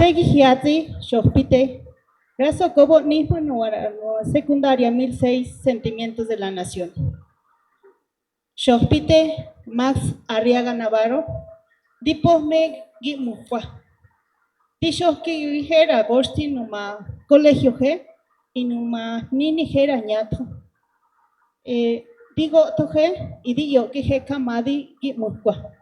Peggy Hiati, Shopite, Razo Cobo, Nismo, Secundaria 1006, Sentimientos de la Nación. Shopite, Max Arriaga Navarro, Diposme Gimufua. Tishoski Vigera, Gosti, Numa, Colegio G, y Numa Nini Gera Ñato. Digo Toje, y digo que Kamadi Gimufua.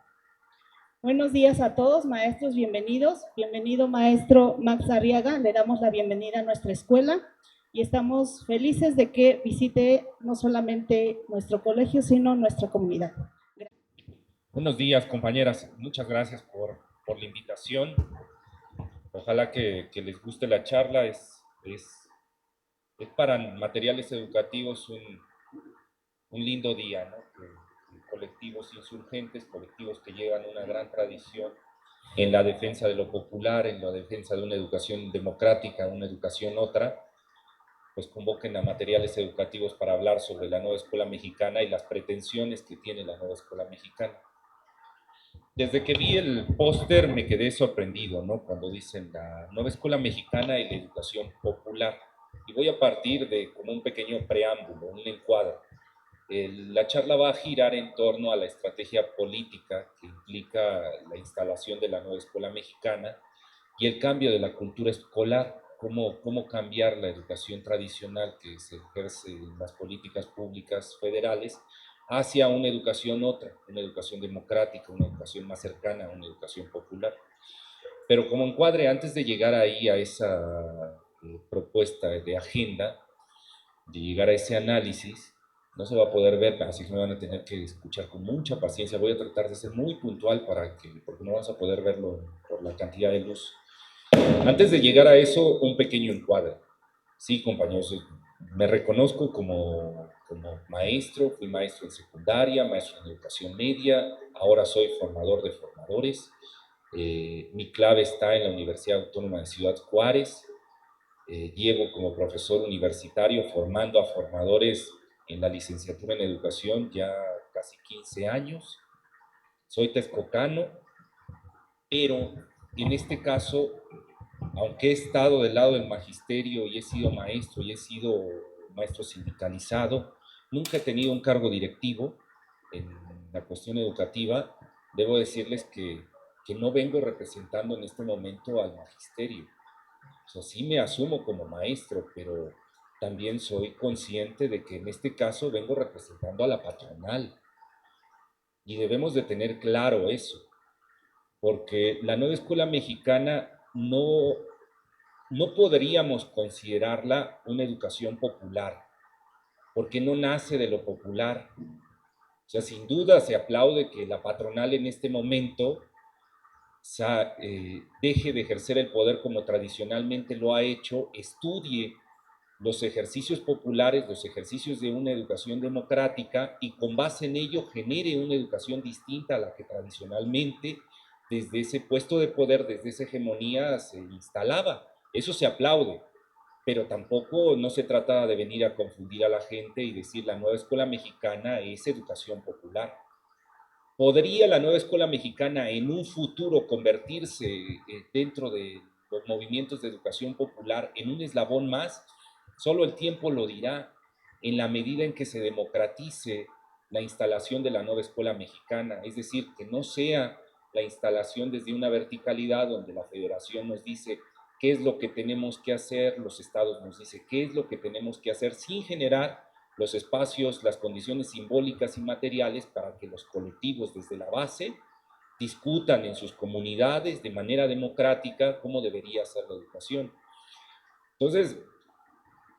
Buenos días a todos, maestros, bienvenidos. Bienvenido, maestro Max Arriaga. Le damos la bienvenida a nuestra escuela y estamos felices de que visite no solamente nuestro colegio, sino nuestra comunidad. Buenos días, compañeras. Muchas gracias por la invitación. Ojalá que les guste la charla. Es para materiales educativos un lindo día, ¿no? Colectivos insurgentes, colectivos que llevan una gran tradición en la defensa de lo popular, en la defensa de una educación democrática, una educación otra, pues convoquen a materiales educativos para hablar sobre la nueva escuela mexicana y las pretensiones que tiene la nueva escuela mexicana. Desde que vi el póster me quedé sorprendido, ¿no? Cuando dicen la nueva escuela mexicana y la educación popular. Y voy a partir de como un pequeño preámbulo, un encuadre. La charla va a girar en torno a la estrategia política que implica la instalación de la nueva escuela mexicana y el cambio de la cultura escolar, cómo cambiar la educación tradicional que se ejerce en las políticas públicas federales hacia una educación otra, una educación democrática, una educación más cercana, una educación popular. Pero como encuadre, antes de llegar ahí a esa propuesta de agenda, de llegar a ese análisis, no se va a poder ver, así que me van a tener que escuchar con mucha paciencia. Voy a tratar de ser muy puntual porque no vas a poder verlo por la cantidad de luz. Antes de llegar a eso, un pequeño encuadre. Sí, compañeros, me reconozco como maestro, fui maestro en secundaria, maestro en educación media, ahora soy formador de formadores. Mi clave está en la Universidad Autónoma de Ciudad Juárez. Llevo como profesor universitario formando a formadores en la licenciatura en educación ya casi 15 años. Soy texcocano, pero en este caso, aunque he estado del lado del magisterio y he sido maestro y he sido maestro sindicalizado, nunca he tenido un cargo directivo en la cuestión educativa. Debo decirles que no vengo representando en este momento al magisterio. O sea, sí me asumo como maestro, pero también soy consciente de que en este caso vengo representando a la patronal. Y debemos de tener claro eso, porque la nueva escuela mexicana no podríamos considerarla una educación popular, porque no nace de lo popular. O sea, sin duda se aplaude que la patronal en este momento deje de ejercer el poder como tradicionalmente lo ha hecho, estudie los ejercicios populares, los ejercicios de una educación democrática y con base en ello genere una educación distinta a la que tradicionalmente desde ese puesto de poder, desde esa hegemonía se instalaba. Eso se aplaude, pero tampoco no se trata de venir a confundir a la gente y decir la nueva escuela mexicana es educación popular. ¿Podría la nueva escuela mexicana en un futuro convertirse dentro de los movimientos de educación popular en un eslabón más? Solo el tiempo lo dirá en la medida en que se democratice la instalación de la nueva escuela mexicana, es decir, que no sea la instalación desde una verticalidad donde la federación nos dice qué es lo que tenemos que hacer, los estados nos dicen qué es lo que tenemos que hacer sin generar los espacios, las condiciones simbólicas y materiales para que los colectivos desde la base discutan en sus comunidades de manera democrática cómo debería ser la educación. Entonces,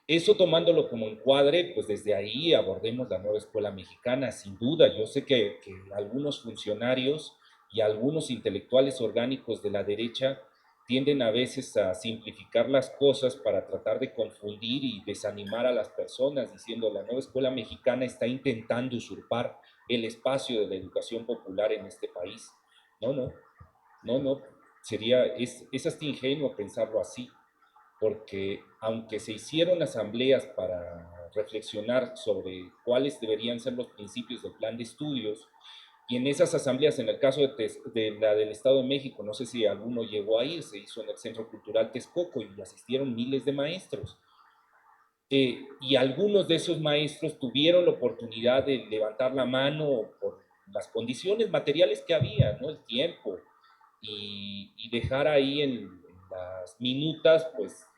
eso tomándolo como encuadre, pues desde ahí abordemos la nueva escuela mexicana, sin duda. Yo sé que algunos funcionarios y algunos intelectuales orgánicos de la derecha tienden a veces a simplificar las cosas para tratar de confundir y desanimar a las personas, diciendo la nueva escuela mexicana está intentando usurpar el espacio de la educación popular en este país. No, es hasta ingenuo pensarlo así, porque aunque se hicieron asambleas para reflexionar sobre cuáles deberían ser los principios del plan de estudios, Y en esas asambleas, en el caso de la del Estado de México, no sé si alguno llegó a ir, se hizo en el Centro Cultural Texcoco y asistieron miles de maestros. Y algunos de esos maestros tuvieron la oportunidad de levantar la mano por las condiciones materiales que había, ¿no? El tiempo, y dejar ahí en las minutas, pues,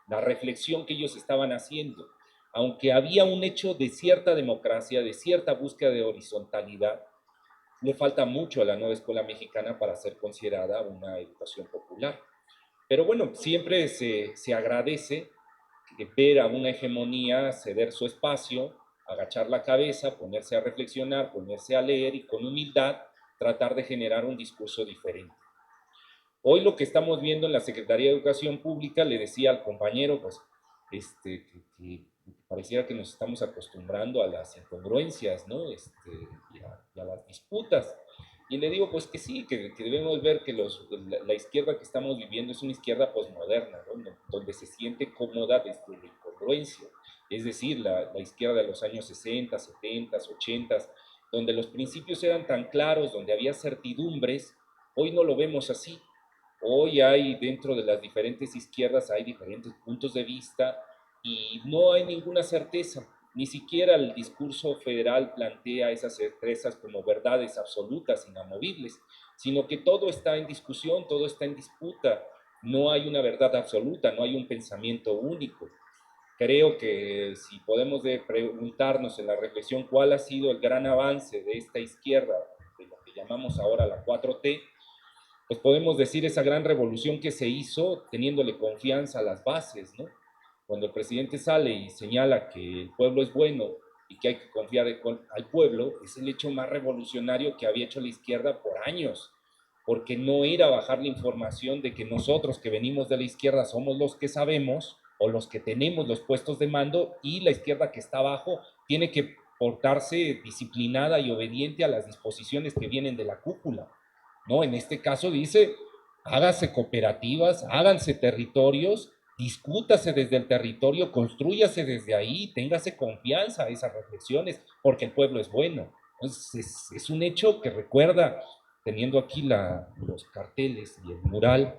la reflexión que ellos estaban haciendo. Aunque había un hecho de cierta democracia, de cierta búsqueda de horizontalidad, le falta mucho a la nueva escuela mexicana para ser considerada una educación popular. Pero bueno, siempre se agradece ver a una hegemonía ceder su espacio, agachar la cabeza, ponerse a reflexionar, ponerse a leer y con humildad tratar de generar un discurso diferente. Hoy lo que estamos viendo en la Secretaría de Educación Pública, le decía al compañero, pues, que pareciera que nos estamos acostumbrando a las incongruencias, ¿no? Y a las disputas. Y le digo, pues que sí, que debemos ver que la izquierda que estamos viviendo es una izquierda posmoderna, ¿no? Donde se siente cómoda desde la incongruencia. Es decir, la izquierda de los años 60, 70, 80, donde los principios eran tan claros, donde había certidumbres, hoy no lo vemos así. Hoy hay dentro de las diferentes izquierdas, hay diferentes puntos de vista y no hay ninguna certeza. Ni siquiera el discurso federal plantea esas certezas como verdades absolutas, inamovibles, sino que todo está en discusión, todo está en disputa. No hay una verdad absoluta, no hay un pensamiento único. Creo que si podemos preguntarnos en la reflexión cuál ha sido el gran avance de esta izquierda, de lo que llamamos ahora la 4T, pues podemos decir esa gran revolución que se hizo teniéndole confianza a las bases, ¿no? Cuando el presidente sale y señala que el pueblo es bueno y que hay que confiar al pueblo, es el hecho más revolucionario que había hecho la izquierda por años, porque no era bajar la información de que nosotros que venimos de la izquierda somos los que sabemos o los que tenemos los puestos de mando y la izquierda que está abajo tiene que portarse disciplinada y obediente a las disposiciones que vienen de la cúpula. ¿No? En este caso dice, hágase cooperativas, háganse territorios, discútase desde el territorio, construyase desde ahí, téngase confianza a esas reflexiones, porque el pueblo es bueno. Entonces, es un hecho que recuerda, teniendo aquí los carteles y el mural,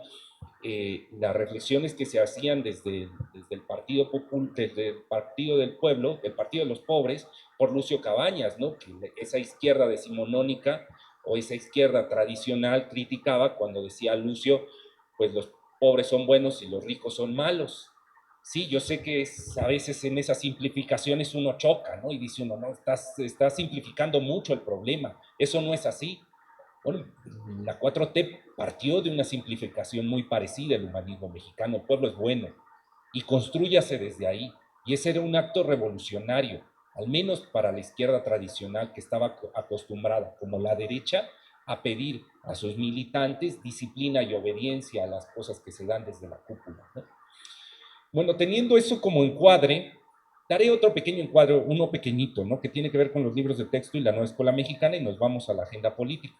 las reflexiones que se hacían desde el Partido Popular, desde el Partido del Pueblo, el Partido de los Pobres, por Lucio Cabañas, ¿no? Que esa izquierda decimonónica o esa izquierda tradicional criticaba cuando decía Lucio, pues los pobres son buenos y los ricos son malos. Sí, yo sé que a veces en esas simplificaciones uno choca, ¿no? Y dice uno, no, estás simplificando mucho el problema. Eso no es así. Bueno, la 4T partió de una simplificación muy parecida al humanismo mexicano. El pueblo es bueno y construyase desde ahí. Y ese era un acto revolucionario, al menos para la izquierda tradicional que estaba acostumbrada, como la derecha, a pedir a sus militantes disciplina y obediencia a las cosas que se dan desde la cúpula, ¿no? Bueno, teniendo eso como encuadre, daré otro pequeño encuadre, uno pequeñito, ¿no? Que tiene que ver con los libros de texto y la nueva escuela mexicana, y nos vamos a la agenda política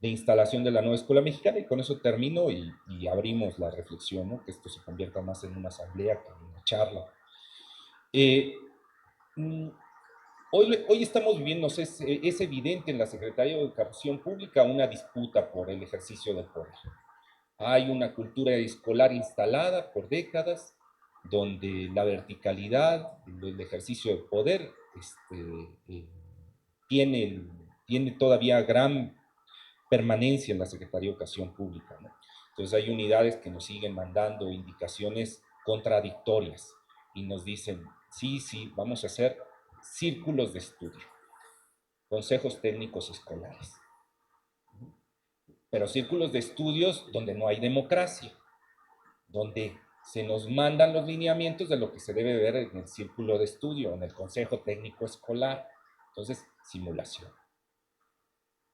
de instalación de la nueva escuela mexicana, y con eso termino y abrimos la reflexión, ¿no? Que esto se convierta más en una asamblea que en una charla. Eh, mm, hoy estamos viviendo, es evidente en la Secretaría de Educación Pública una disputa por el ejercicio del poder. Hay una cultura escolar instalada por décadas donde la verticalidad, el ejercicio del poder, eh, tiene, tiene todavía gran permanencia en la Secretaría de Educación Pública, ¿no? Entonces hay unidades que nos siguen mandando indicaciones contradictorias y nos dicen, sí, sí, vamos a hacer círculos de estudio, consejos técnicos escolares, pero círculos de estudios donde no hay democracia, donde se nos mandan los lineamientos de lo que se debe ver en el círculo de estudio, en el consejo técnico escolar. Entonces, simulación.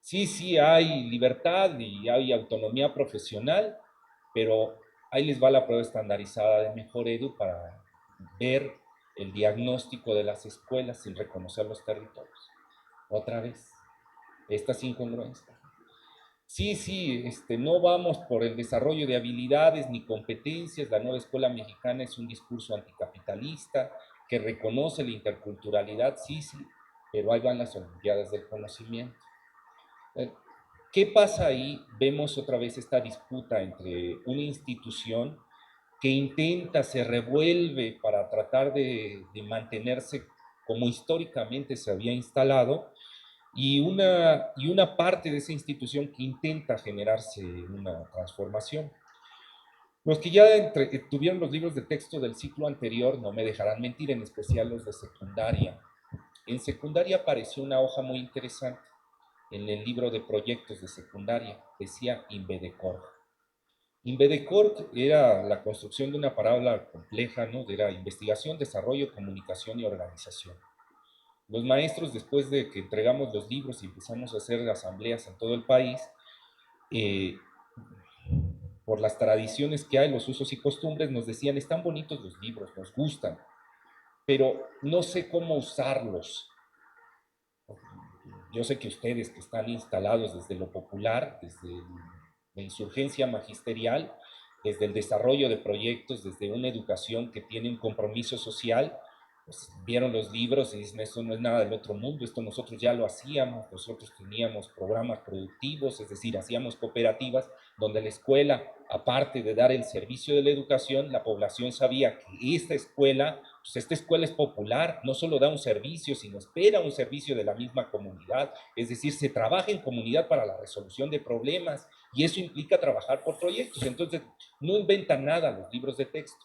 Sí, sí, hay libertad y hay autonomía profesional, pero ahí les va la prueba estandarizada de Mejor Edu para ver el diagnóstico de las escuelas sin reconocer los territorios. Otra vez, estas incongruencias. Sí, sí, no vamos por el desarrollo de habilidades ni competencias. La nueva escuela mexicana es un discurso anticapitalista que reconoce la interculturalidad, sí, sí, pero ahí van las Olimpiadas del Conocimiento. ¿Qué pasa ahí? Vemos otra vez esta disputa entre una institución que intenta, se revuelve para tratar de mantenerse como históricamente se había instalado, y una parte de esa institución que intenta generarse una transformación. Los que ya tuvieron los libros de texto del ciclo anterior no me dejarán mentir, en especial los de secundaria. En secundaria apareció una hoja muy interesante en el libro de proyectos de secundaria, decía INVEDECOR. INVEDECOR era la construcción de una palabra compleja, ¿no? Era investigación, desarrollo, comunicación y organización. Los maestros, después de que entregamos los libros y empezamos a hacer asambleas en todo el país, por las tradiciones que hay, los usos y costumbres, nos decían, están bonitos los libros, nos gustan, pero no sé cómo usarlos. Yo sé que ustedes que están instalados desde lo popular, desde la insurgencia magisterial, desde el desarrollo de proyectos, desde una educación que tiene un compromiso social, pues vieron los libros y dicen, esto no es nada del otro mundo, esto nosotros ya lo hacíamos, nosotros teníamos programas productivos, es decir, hacíamos cooperativas donde la escuela, aparte de dar el servicio de la educación, la población sabía que esta escuela es popular, no solo da un servicio, sino espera un servicio de la misma comunidad, es decir, se trabaja en comunidad para la resolución de problemas y eso implica trabajar por proyectos. Entonces, no inventan nada los libros de texto.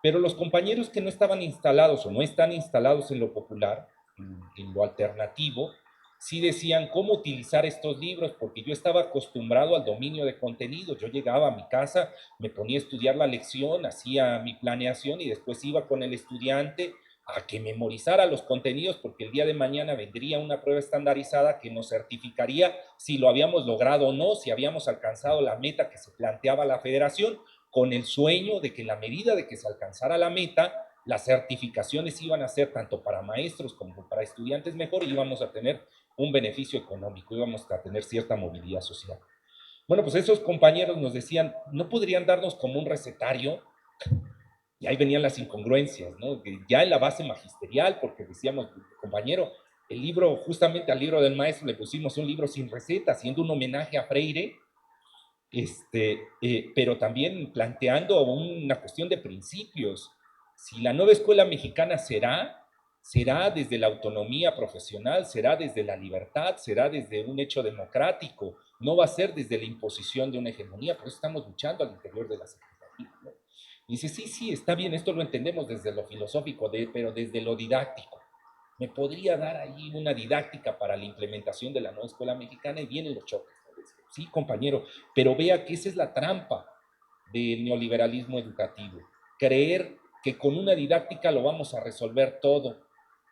Pero los compañeros que no estaban instalados o no están instalados en lo popular, en lo alternativo, sí decían cómo utilizar estos libros, porque yo estaba acostumbrado al dominio de contenido. Yo llegaba a mi casa, me ponía a estudiar la lección, hacía mi planeación y después iba con el estudiante a que memorizara los contenidos, porque el día de mañana vendría una prueba estandarizada que nos certificaría si lo habíamos logrado o no, si habíamos alcanzado la meta que se planteaba la federación, con el sueño de que en la medida de que se alcanzara la meta, las certificaciones iban a ser tanto para maestros como para estudiantes mejor y íbamos a tener un beneficio económico, íbamos a tener cierta movilidad social. Bueno, pues esos compañeros nos decían, ¿no podrían darnos como un recetario? Y ahí venían las incongruencias, ¿no? Ya en la base magisterial, porque decíamos, compañero, el libro, justamente al libro del maestro le pusimos un libro sin receta, haciendo un homenaje a Freire, pero también planteando una cuestión de principios. Si la nueva escuela mexicana será desde la autonomía profesional, será desde la libertad, será desde un hecho democrático, no va a ser desde la imposición de una hegemonía, por eso estamos luchando al interior de la Secretaría, ¿no? Y dice, sí, sí, está bien, esto lo entendemos desde lo filosófico, pero desde lo didáctico. ¿Me podría dar ahí una didáctica para la implementación de la nueva escuela mexicana? Y vienen los choques. Sí, compañero, pero vea que esa es la trampa del neoliberalismo educativo. Creer que con una didáctica lo vamos a resolver todo.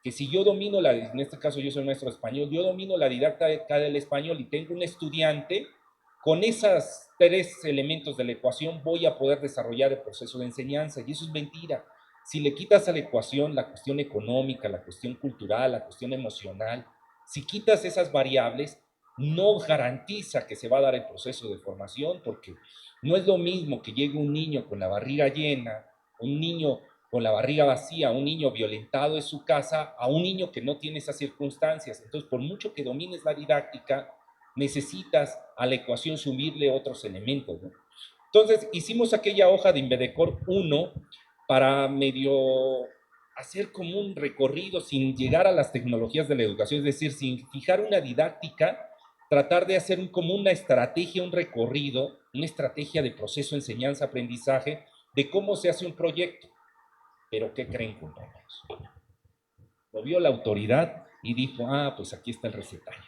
Que si yo domino, en este caso yo soy maestro de español, yo domino la didáctica del español y tengo un estudiante, con esos tres elementos de la ecuación voy a poder desarrollar el proceso de enseñanza. Y eso es mentira. Si le quitas a la ecuación la cuestión económica, la cuestión cultural, la cuestión emocional, si quitas esas variables, no garantiza que se va a dar el proceso de formación, porque no es lo mismo que llegue un niño con la barriga llena, un niño con la barriga vacía, un niño violentado en su casa, a un niño que no tiene esas circunstancias. Entonces, por mucho que domines la didáctica, necesitas a la ecuación sumirle otros elementos, ¿no? Entonces, hicimos aquella hoja de INVEDECOR 1 para medio hacer como un recorrido sin llegar a las tecnologías de la educación, es decir, sin fijar una didáctica, tratar de hacer como una estrategia, un recorrido, una estrategia de proceso enseñanza-aprendizaje de cómo se hace un proyecto. Pero ¿qué creen, compañeros? Lo vio la autoridad y dijo, pues aquí está el recetario.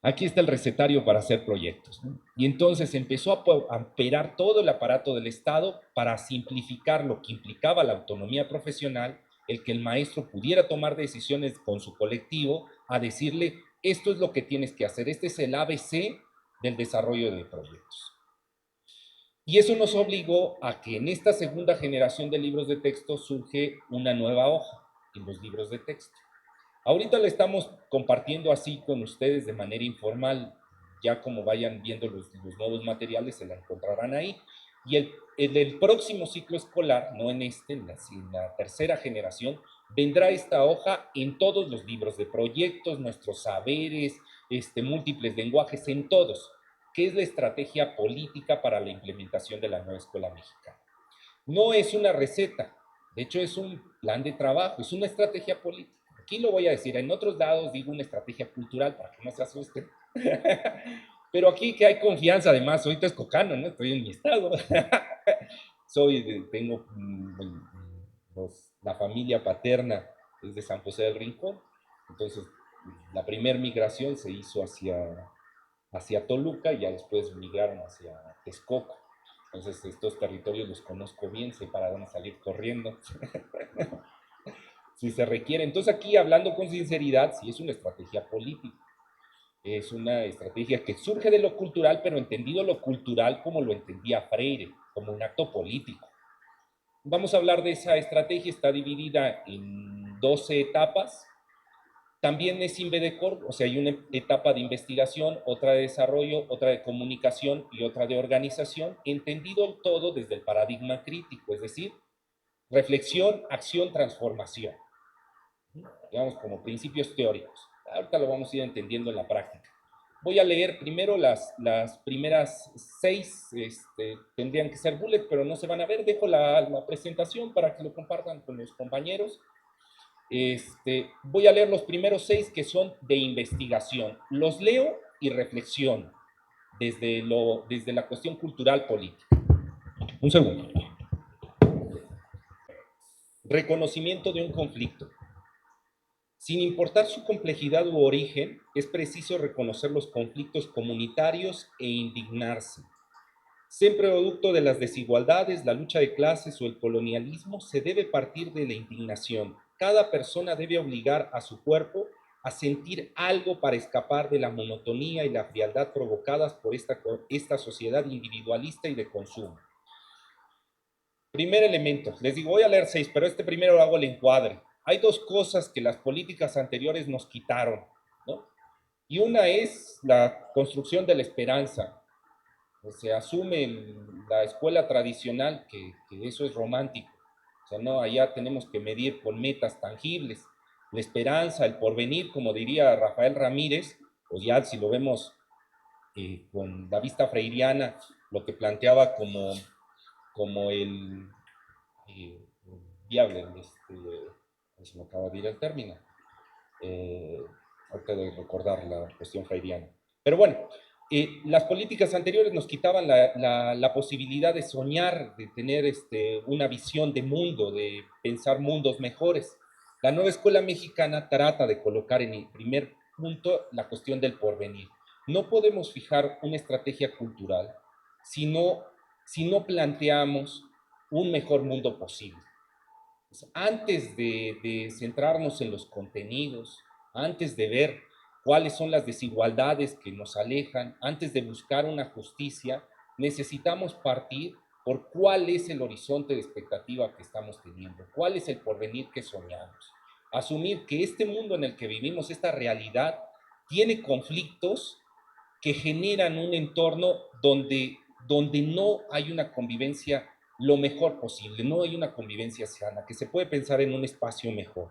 Aquí está el recetario para hacer proyectos, ¿no? Y entonces empezó a amperar todo el aparato del Estado para simplificar lo que implicaba la autonomía profesional, el que el maestro pudiera tomar decisiones con su colectivo, a decirle, esto es lo que tienes que hacer, este es el ABC del desarrollo de proyectos. Y eso nos obligó a que en esta segunda generación de libros de texto surge una nueva hoja en los libros de texto. Ahorita le estamos compartiendo así con ustedes de manera informal, ya como vayan viendo los nuevos materiales se la encontrarán ahí. Y el próximo ciclo escolar, no en este, en la tercera generación, vendrá esta hoja en todos los libros de proyectos, nuestros saberes, múltiples lenguajes, en todos, que es la estrategia política para la implementación de la nueva escuela mexicana. No es una receta, de hecho es un plan de trabajo, es una estrategia política. Aquí lo voy a decir, en otros lados digo una estrategia cultural para que no se asusten. Pero aquí que hay confianza, además, soy texcocano, ¿no? Estoy en mi estado. Tengo la familia paterna es de San José del Rincón, entonces la primera migración se hizo hacia Toluca y ya después migraron hacia Texcoco. Entonces estos territorios los conozco bien, sé para dónde salir corriendo. Si se requiere. Entonces aquí, hablando con sinceridad, sí es una estrategia política. Es una estrategia que surge de lo cultural, pero entendido lo cultural como lo entendía Freire, como un acto político. Vamos a hablar de esa estrategia, está dividida en 12 etapas. También es INVEDECOR, o sea, hay una etapa de investigación, otra de desarrollo, otra de comunicación y otra de organización, entendido todo desde el paradigma crítico, es decir, reflexión, acción, transformación, digamos como principios teóricos. Ahorita lo vamos a ir entendiendo en la práctica. Voy a leer primero las primeras 6, tendrían que ser bullets, pero no se van a ver. Dejo la presentación para que lo compartan con los compañeros. Voy a leer los primeros 6 que son de investigación. Los leo y reflexiono desde la cuestión cultural política. Un segundo. Reconocimiento de un conflicto. Sin importar su complejidad u origen, es preciso reconocer los conflictos comunitarios e indignarse. Siempre producto de las desigualdades, la lucha de clases o el colonialismo, se debe partir de la indignación. Cada persona debe obligar a su cuerpo a sentir algo para escapar de la monotonía y la frialdad provocadas por esta sociedad individualista y de consumo. Primer elemento, les digo, voy a leer 6, pero primero lo hago el encuadre. Hay 2 cosas que las políticas anteriores nos quitaron, ¿no? Y una es la construcción de la esperanza. Se asume en la escuela tradicional que eso es romántico. O sea, no, allá tenemos que medir con metas tangibles. La esperanza, el porvenir, como diría Rafael Ramírez, pues ya si lo vemos con la vista freiriana, lo que planteaba como el viable, se me acaba de ir el término, ahorita de recordar la cuestión freiriana. Pero bueno, las políticas anteriores nos quitaban la posibilidad de soñar, de tener una visión de mundo, de pensar mundos mejores. La nueva escuela mexicana trata de colocar en el primer punto la cuestión del porvenir. No podemos fijar una estrategia cultural si no planteamos un mejor mundo posible. Antes de centrarnos en los contenidos, antes de ver cuáles son las desigualdades que nos alejan, antes de buscar una justicia, necesitamos partir por cuál es el horizonte de expectativa que estamos teniendo, cuál es el porvenir que soñamos. Asumir que este mundo en el que vivimos, esta realidad, tiene conflictos que generan un entorno donde no hay una convivencia lo mejor posible, no hay una convivencia sana, que se puede pensar en un espacio mejor.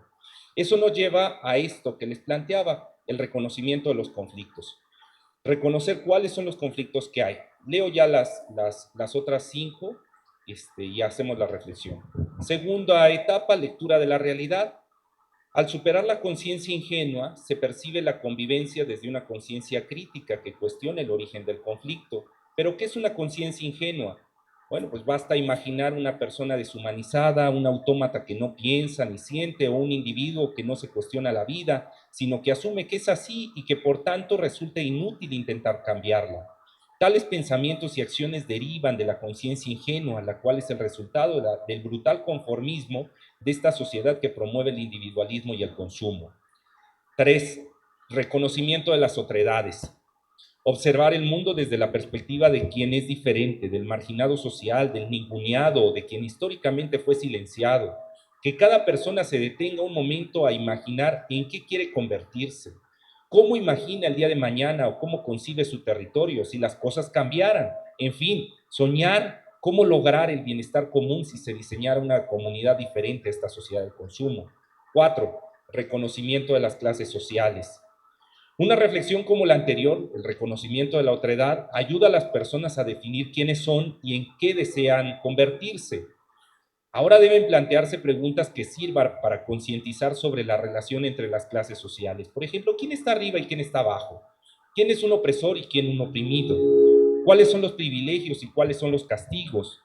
Eso nos lleva a esto que les planteaba, el reconocimiento de los conflictos. Reconocer cuáles son los conflictos que hay. Leo ya las otras 5 y hacemos la reflexión. Segunda etapa, lectura de la realidad. Al superar la conciencia ingenua, se percibe la convivencia desde una conciencia crítica que cuestiona el origen del conflicto. ¿Pero qué es una conciencia ingenua? Bueno, pues basta imaginar una persona deshumanizada, un autómata que no piensa ni siente, o un individuo que no se cuestiona la vida, sino que asume que es así y que por tanto resulta inútil intentar cambiarla. Tales pensamientos y acciones derivan de la conciencia ingenua, la cual es el resultado del brutal conformismo de esta sociedad que promueve el individualismo y el consumo. 3. Reconocimiento de las otredades. Observar el mundo desde la perspectiva de quien es diferente, del marginado social, del ninguneado, de quien históricamente fue silenciado. Que cada persona se detenga un momento a imaginar en qué quiere convertirse, cómo imagina el día de mañana o cómo concibe su territorio si las cosas cambiaran. En fin, soñar cómo lograr el bienestar común si se diseñara una comunidad diferente a esta sociedad de consumo. 4. Reconocimiento de las clases sociales. Una reflexión como la anterior, el reconocimiento de la otredad, ayuda a las personas a definir quiénes son y en qué desean convertirse. Ahora deben plantearse preguntas que sirvan para concientizar sobre la relación entre las clases sociales. Por ejemplo, ¿quién está arriba y quién está abajo? ¿Quién es un opresor y quién un oprimido? ¿Cuáles son los privilegios y cuáles son los castigos?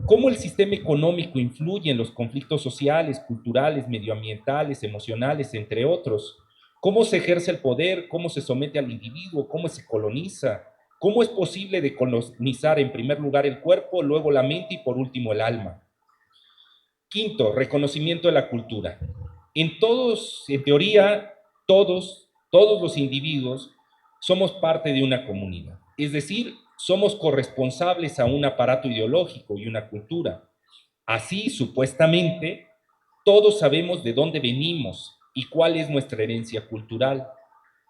¿Cómo el sistema económico influye en los conflictos sociales, culturales, medioambientales, emocionales, entre otros? ¿Cómo se ejerce el poder? ¿Cómo se somete al individuo? ¿Cómo se coloniza? ¿Cómo es posible decolonizar en primer lugar el cuerpo, luego la mente y por último el alma? Quinto, reconocimiento de la cultura. En teoría, todos los individuos somos parte de una comunidad. Es decir, somos corresponsables a un aparato ideológico y una cultura. Así, supuestamente, todos sabemos de dónde venimos y cuál es nuestra herencia cultural.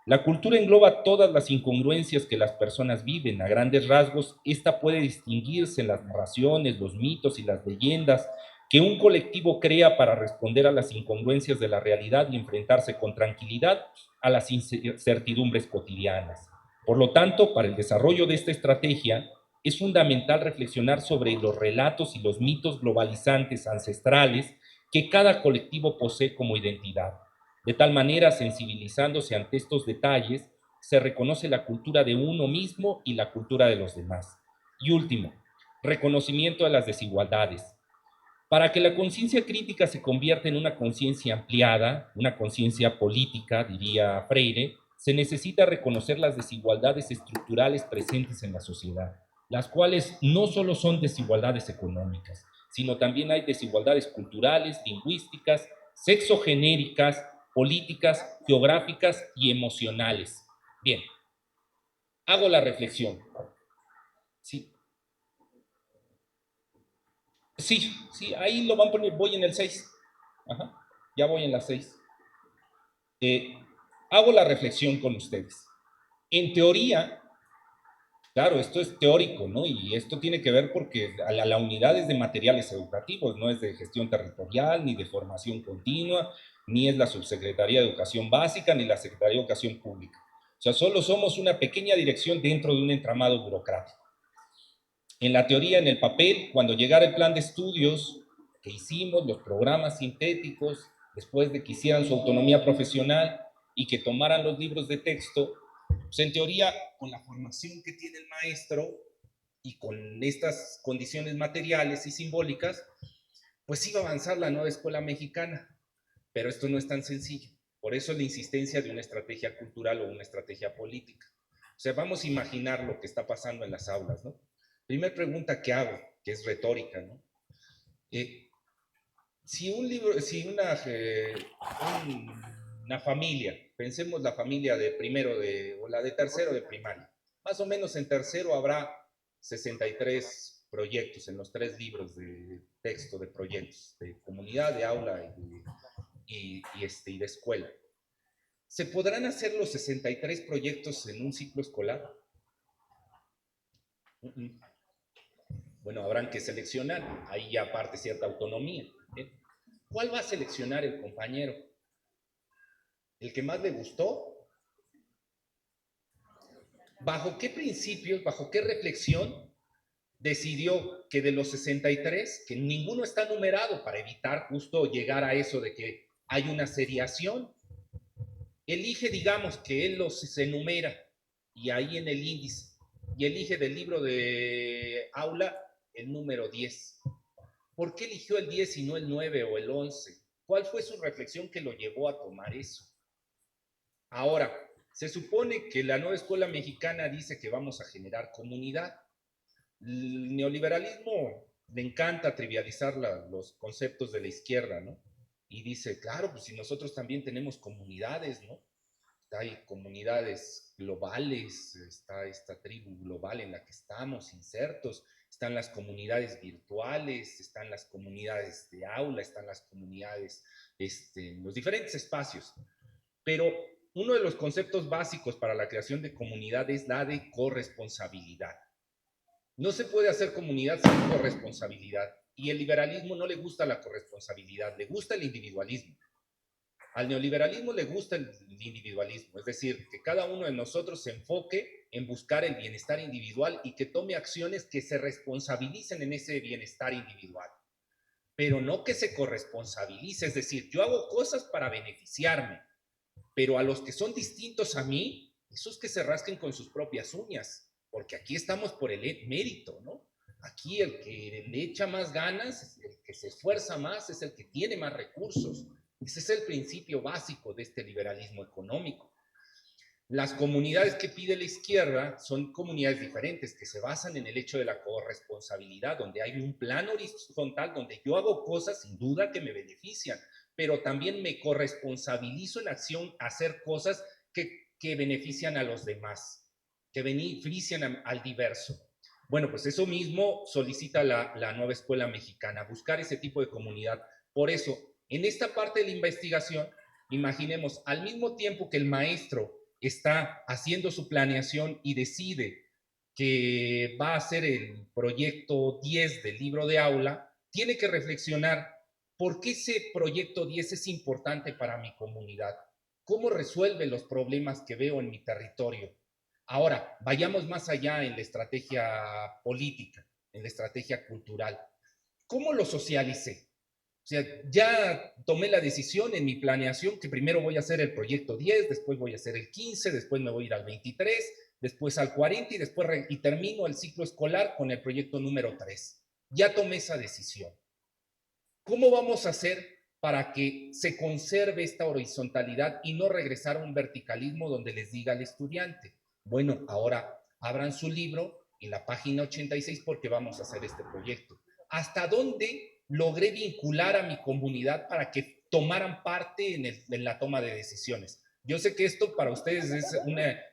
La cultura engloba todas las incongruencias que las personas viven. A grandes rasgos, esta puede distinguirse en las narraciones, los mitos y las leyendas que un colectivo crea para responder a las incongruencias de la realidad y enfrentarse con tranquilidad a las incertidumbres cotidianas. Por lo tanto, para el desarrollo de esta estrategia, es fundamental reflexionar sobre los relatos y los mitos globalizantes ancestrales que cada colectivo posee como identidad. De tal manera, sensibilizándose ante estos detalles, se reconoce la cultura de uno mismo y la cultura de los demás. Y último, reconocimiento de las desigualdades. Para que la conciencia crítica se convierta en una conciencia ampliada, una conciencia política, diría Freire, se necesita reconocer las desigualdades estructurales presentes en la sociedad, las cuales no solo son desigualdades económicas, sino también hay desigualdades culturales, lingüísticas, sexogenéricas, políticas, geográficas y emocionales. Bien, hago la reflexión. Sí, sí, ahí lo van a poner, voy en el 6. Ajá, ya voy en la 6. Hago la reflexión con ustedes. En teoría, claro, esto es teórico, ¿no? Y esto tiene que ver porque la unidad es de materiales educativos, no es de gestión territorial, ni de formación continua, ni es la Subsecretaría de Educación Básica, ni la Secretaría de Educación Pública. O sea, solo somos una pequeña dirección dentro de un entramado burocrático. En la teoría, en el papel, cuando llegara el plan de estudios que hicimos, los programas sintéticos, después de que hicieran su autonomía profesional y que tomaran los libros de texto, pues en teoría, con la formación que tiene el maestro y con estas condiciones materiales y simbólicas, pues iba a avanzar la nueva escuela mexicana. Pero esto no es tan sencillo. Por eso la insistencia de una estrategia cultural o una estrategia política. O sea, vamos a imaginar lo que está pasando en las aulas, ¿no? Primera pregunta que hago, que es retórica, ¿no? Si una familia, pensemos la familia de primero o la de tercero de primaria, más o menos en tercero habrá 63 proyectos en los 3 libros de texto de proyectos, de comunidad, de aula y de escuela. ¿Se podrán hacer los 63 proyectos en un ciclo escolar? Bueno, habrán que seleccionar, ahí ya parte cierta autonomía. ¿Cuál va a seleccionar el compañero? ¿El que más le gustó? ¿Bajo qué principios, bajo qué reflexión decidió que de los 63, que ninguno está numerado para evitar justo llegar a eso de que hay una seriación? Elige, digamos, que él los enumera y ahí en el índice, y elige del libro de aula el número 10. ¿Por qué eligió el 10 y no el 9 o el 11? ¿Cuál fue su reflexión que lo llevó a tomar eso? Ahora, se supone que la nueva escuela mexicana dice que vamos a generar comunidad. El neoliberalismo le encanta trivializar los conceptos de la izquierda, ¿no? Y dice, claro, pues si nosotros también tenemos comunidades, ¿no? Hay comunidades globales, está esta tribu global en la que estamos insertos, están las comunidades virtuales, están las comunidades de aula, están las comunidades, los diferentes espacios. Pero uno de los conceptos básicos para la creación de comunidad es la de corresponsabilidad. No se puede hacer comunidad sin corresponsabilidad. Y el liberalismo no le gusta la corresponsabilidad, le gusta el individualismo. Al neoliberalismo le gusta el individualismo, es decir, que cada uno de nosotros se enfoque en buscar el bienestar individual y que tome acciones que se responsabilicen en ese bienestar individual, pero no que se corresponsabilice, es decir, yo hago cosas para beneficiarme, pero a los que son distintos a mí, esos que se rasquen con sus propias uñas, porque aquí estamos por el mérito, ¿no? Aquí el que le echa más ganas, el que se esfuerza más, es el que tiene más recursos. Ese es el principio básico de este liberalismo económico. Las comunidades que pide la izquierda son comunidades diferentes, que se basan en el hecho de la corresponsabilidad, donde hay un plan horizontal, donde yo hago cosas sin duda que me benefician, pero también me corresponsabilizo en acción a hacer cosas que benefician a los demás, que benefician al diverso. Bueno, pues eso mismo solicita la nueva escuela mexicana, buscar ese tipo de comunidad. Por eso, en esta parte de la investigación, imaginemos, al mismo tiempo que el maestro está haciendo su planeación y decide que va a hacer el proyecto 10 del libro de aula, tiene que reflexionar por qué ese proyecto 10 es importante para mi comunidad, cómo resuelve los problemas que veo en mi territorio. Ahora, vayamos más allá en la estrategia política, en la estrategia cultural. ¿Cómo lo socialicé? O sea, ya tomé la decisión en mi planeación que primero voy a hacer el proyecto 10, después voy a hacer el 15, después me voy a ir al 23, después al 40 y después termino el ciclo escolar con el proyecto número 3. Ya tomé esa decisión. ¿Cómo vamos a hacer para que se conserve esta horizontalidad y no regresar a un verticalismo donde les diga al estudiante, bueno, ahora abran su libro en la página 86 porque vamos a hacer este proyecto? ¿Hasta dónde logré vincular a mi comunidad para que tomaran parte en la toma de decisiones? Yo sé que esto para ustedes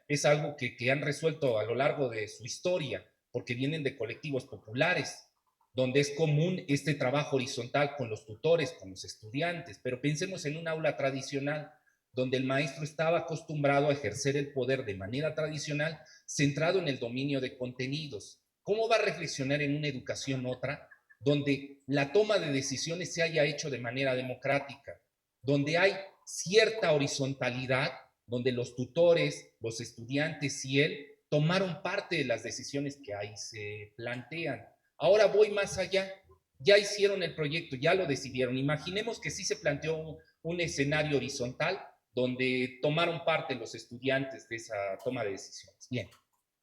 es algo que han resuelto a lo largo de su historia, porque vienen de colectivos populares, donde es común este trabajo horizontal con los tutores, con los estudiantes, pero pensemos en un aula tradicional, donde el maestro estaba acostumbrado a ejercer el poder de manera tradicional, centrado en el dominio de contenidos. ¿Cómo va a reflexionar en una educación otra, donde la toma de decisiones se haya hecho de manera democrática, donde hay cierta horizontalidad, donde los tutores, los estudiantes y él tomaron parte de las decisiones que ahí se plantean? Ahora voy más allá. Ya hicieron el proyecto, ya lo decidieron. Imaginemos que sí se planteó un escenario horizontal donde tomaron parte los estudiantes de esa toma de decisiones. Bien,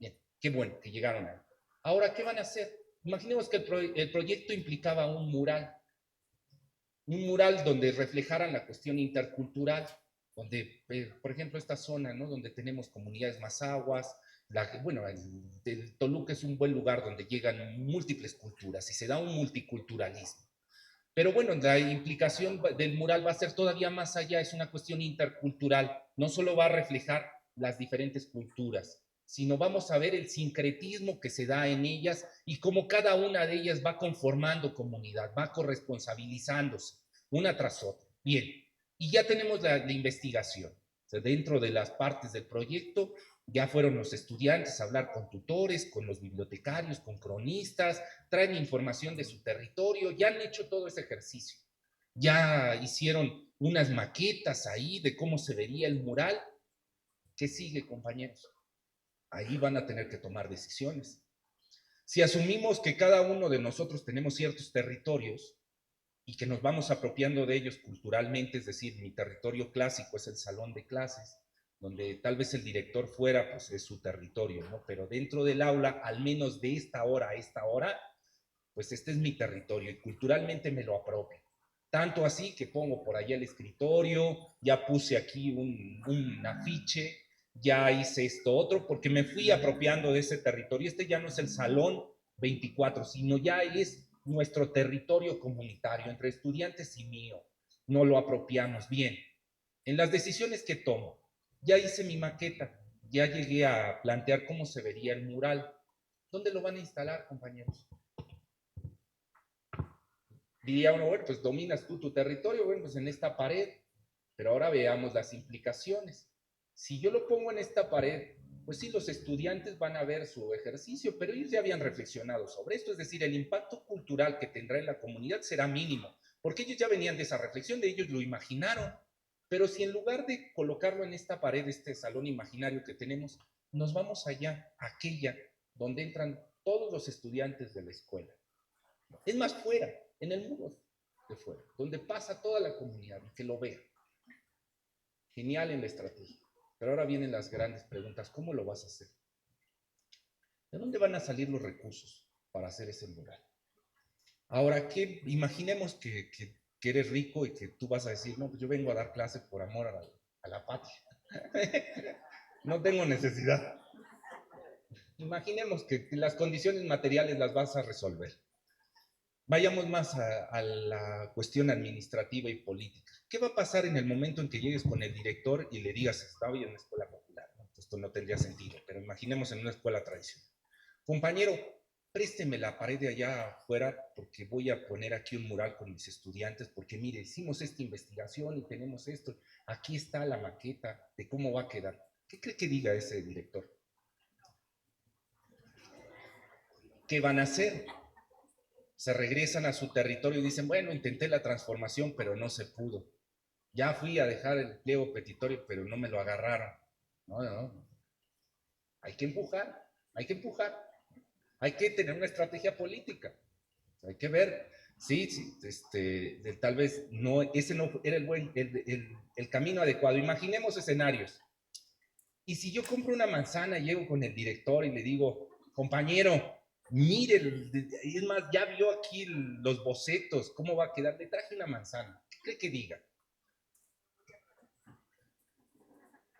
bien, qué bueno que llegaron ahí. Ahora, ¿qué van a hacer? Imaginemos que el proyecto implicaba un mural donde reflejaran la cuestión intercultural, donde, por ejemplo, esta zona, ¿no? Donde tenemos comunidades mazahuas, bueno, el Toluca es un buen lugar donde llegan múltiples culturas y se da un multiculturalismo. Pero bueno, la implicación del mural va a ser todavía más allá, es una cuestión intercultural, no solo va a reflejar las diferentes culturas, sino vamos a ver el sincretismo que se da en ellas y cómo cada una de ellas va conformando comunidad, va corresponsabilizándose una tras otra. Bien, y ya tenemos la investigación. O sea, dentro de las partes del proyecto ya fueron los estudiantes a hablar con tutores, con los bibliotecarios, con cronistas, traen información de su territorio, ya han hecho todo ese ejercicio. Ya hicieron unas maquetas ahí de cómo se vería el mural. ¿Qué sigue, compañeros? Ahí van a tener que tomar decisiones. Si asumimos que cada uno de nosotros tenemos ciertos territorios y que nos vamos apropiando de ellos culturalmente, es decir, mi territorio clásico es el salón de clases, donde tal vez el director fuera, pues es su territorio, ¿no? Pero dentro del aula, al menos de esta hora a esta hora, pues este es mi territorio y culturalmente me lo apropio. Tanto así que pongo por allá el escritorio, ya puse aquí un afiche, ya hice esto otro, porque me fui apropiando de ese territorio. Este ya no es el salón 24, sino ya es nuestro territorio comunitario, entre estudiantes y mío. No lo apropiamos bien. En las decisiones que tomo, ya hice mi maqueta, ya llegué a plantear cómo se vería el mural. ¿Dónde lo van a instalar, compañeros? Diría uno, bueno, pues dominas tú tu territorio, bueno, pues en esta pared, pero ahora veamos las implicaciones. Si yo lo pongo en esta pared, pues sí, los estudiantes van a ver su ejercicio, pero ellos ya habían reflexionado sobre esto, es decir, el impacto cultural que tendrá en la comunidad será mínimo, porque ellos ya venían de esa reflexión, de ellos lo imaginaron, Pero si en lugar de colocarlo en esta pared, este salón imaginario que tenemos, nos vamos allá, aquella, donde entran todos los estudiantes de la escuela. Es más, fuera, en el muro de fuera, donde pasa toda la comunidad y que lo vea. Genial en la estrategia. Pero ahora vienen las grandes preguntas. ¿Cómo lo vas a hacer? ¿De dónde van a salir los recursos para hacer ese mural? Ahora, imaginemos que eres rico y que tú vas a decir, no, pues yo vengo a dar clases por amor a la patria. No tengo necesidad. Imaginemos que las condiciones materiales las vas a resolver. Vayamos más a la cuestión administrativa y política. ¿Qué va a pasar en el momento en que llegues con el director y le digas, estaba en una escuela popular? ¿No? Esto no tendría sentido, pero imaginemos en una escuela tradicional. Compañero, présteme la pared de allá afuera porque voy a poner aquí un mural con mis estudiantes, porque mire, hicimos esta investigación y tenemos esto. Aquí está la maqueta de cómo va a quedar. ¿Qué cree que diga ese director? ¿Qué van a hacer? Se regresan a su territorio y dicen, bueno, intenté la transformación, pero no se pudo. Ya fui a dejar el pliego petitorio, pero no me lo agarraron. No. Hay que empujar, hay que empujar. Hay que tener una estrategia política. Hay que ver, sí, tal vez no, ese no era el camino adecuado. Imaginemos escenarios. Y si yo compro una manzana y llego con el director y le digo, compañero, mire, es más, ya vio aquí los bocetos, ¿cómo va a quedar? Le traje una manzana. ¿Qué cree que diga?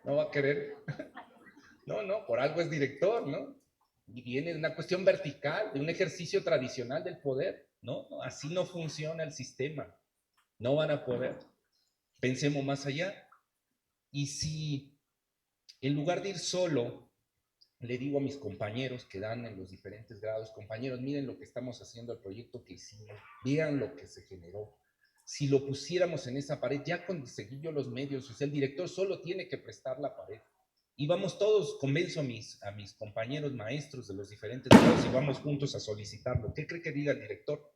¿No va a querer? No, por algo es director, ¿no? Y viene de una cuestión vertical, de un ejercicio tradicional del poder, ¿no? Así no funciona el sistema. No van a poder. Pensemos más allá. Y si en lugar de ir solo, le digo a mis compañeros que dan en los diferentes grados, compañeros, miren lo que estamos haciendo, el proyecto que hicimos, vean lo que se generó. Si lo pusiéramos en esa pared, ya conseguí yo los medios, o sea, el director solo tiene que prestar la pared. Y vamos todos, convenzo a mis compañeros maestros de los diferentes grados y vamos juntos a solicitarlo. ¿Qué cree que diga el director?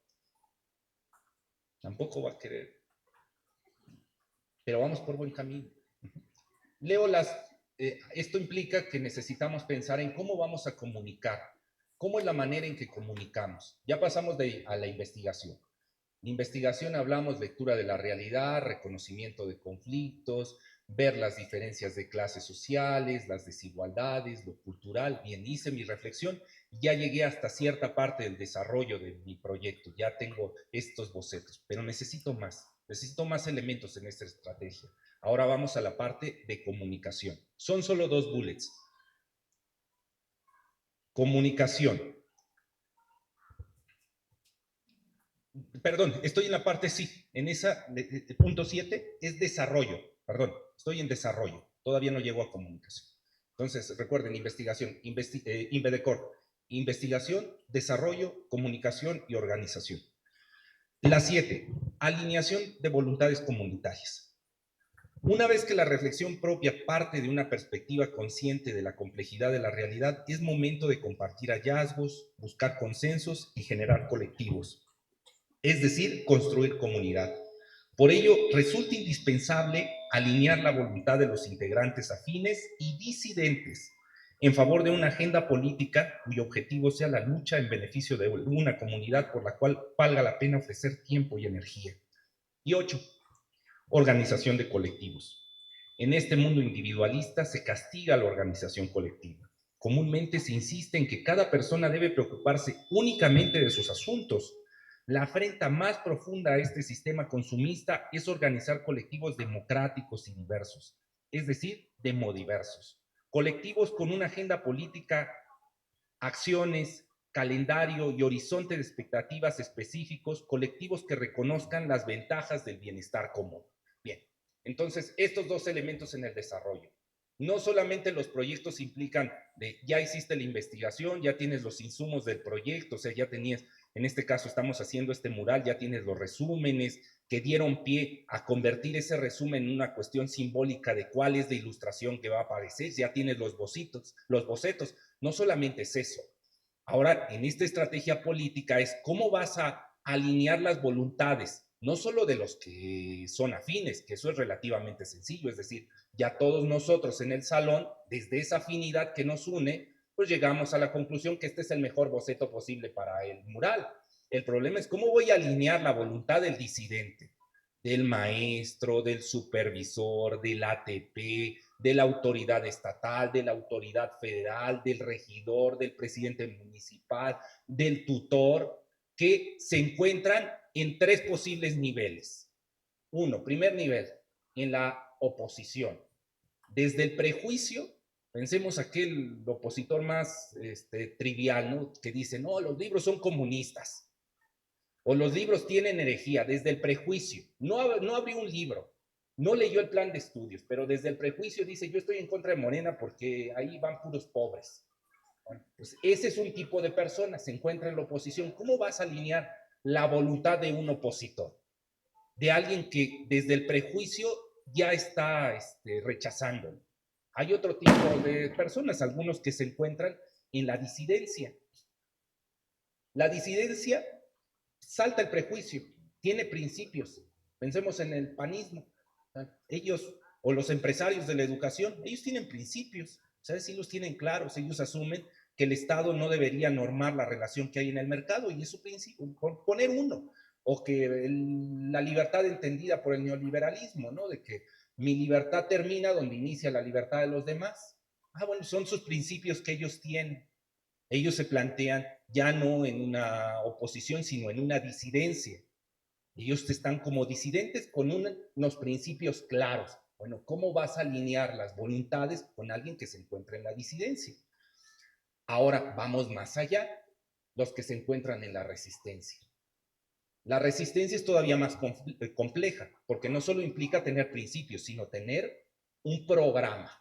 Tampoco va a querer. Pero vamos por buen camino. Leo esto implica que necesitamos pensar en cómo vamos a comunicar, cómo es la manera en que comunicamos. Ya pasamos a la investigación. En investigación hablamos lectura de la realidad, reconocimiento de conflictos, ver las diferencias de clases sociales, las desigualdades, lo cultural. Bien, hice mi reflexión y ya llegué hasta cierta parte del desarrollo de mi proyecto. Ya tengo estos bocetos, pero necesito más elementos en esta estrategia. Ahora vamos a la parte de comunicación. Son solo 2 bullets. Comunicación. Perdón, estoy en la parte sí, en esa, punto 7 es desarrollo, perdón, estoy en desarrollo, todavía no llego a comunicación. Entonces, recuerden, investigación, INVEDECOR, investigación, desarrollo, comunicación y organización. La 7, alineación de voluntades comunitarias. Una vez que la reflexión propia parte de una perspectiva consciente de la complejidad de la realidad, es momento de compartir hallazgos, buscar consensos y generar colectivos. Es decir, construir comunidad. Por ello, resulta indispensable alinear la voluntad de los integrantes afines y disidentes en favor de una agenda política cuyo objetivo sea la lucha en beneficio de una comunidad por la cual valga la pena ofrecer tiempo y energía. Y 8, organización de colectivos. En este mundo individualista se castiga la organización colectiva. Comúnmente se insiste en que cada persona debe preocuparse únicamente de sus asuntos. La afrenta más profunda a este sistema consumista es organizar colectivos democráticos y diversos, es decir, demodiversos. Colectivos con una agenda política, acciones, calendario y horizonte de expectativas específicos, colectivos que reconozcan las ventajas del bienestar común. Bien, entonces estos 2 elementos en el desarrollo. No solamente los proyectos implican ya hiciste la investigación, ya tienes los insumos del proyecto, o sea, ya tenías, en este caso estamos haciendo este mural, ya tienes los resúmenes que dieron pie a convertir ese resumen en una cuestión simbólica de cuál es la ilustración que va a aparecer, ya tienes los bocetos, no solamente es eso. Ahora, en esta estrategia política es cómo vas a alinear las voluntades no solo de los que son afines, que eso es relativamente sencillo, es decir, ya todos nosotros en el salón, desde esa afinidad que nos une, pues llegamos a la conclusión que este es el mejor boceto posible para el mural. El problema es cómo voy a alinear la voluntad del disidente, del maestro, del supervisor, del ATP, de la autoridad estatal, de la autoridad federal, del regidor, del presidente municipal, del tutor, que se encuentran en tres posibles niveles. Uno, primer nivel, en la oposición. Desde el prejuicio, pensemos aquel opositor más trivial, ¿no? Que dice, no, los libros son comunistas, o los libros tienen herejía, desde el prejuicio. No abrió un libro, no leyó el plan de estudios, pero desde el prejuicio dice, yo estoy en contra de Morena porque ahí van puros pobres. Bueno, pues ese es un tipo de persona, se encuentra en la oposición. ¿Cómo vas a alinear la voluntad de un opositor? De alguien que desde el prejuicio ya está rechazando. Hay otro tipo de personas, algunos que se encuentran en la disidencia. La disidencia salta el prejuicio, tiene principios. Pensemos en el panismo. Ellos, o los empresarios de la educación, ellos tienen principios, ¿sabes? Sí los tienen claros, ellos asumen que el Estado no debería normar la relación que hay en el mercado, y es su principio, por poner uno, o que la libertad entendida por el neoliberalismo, ¿no? De que mi libertad termina donde inicia la libertad de los demás. Bueno, son sus principios que ellos tienen. Ellos se plantean ya no en una oposición, sino en una disidencia. Ellos están como disidentes con unos principios claros. Bueno, ¿cómo vas a alinear las voluntades con alguien que se encuentra en la disidencia? Ahora vamos más allá, los que se encuentran en la resistencia. La resistencia es todavía más compleja, porque no solo implica tener principios, sino tener un programa.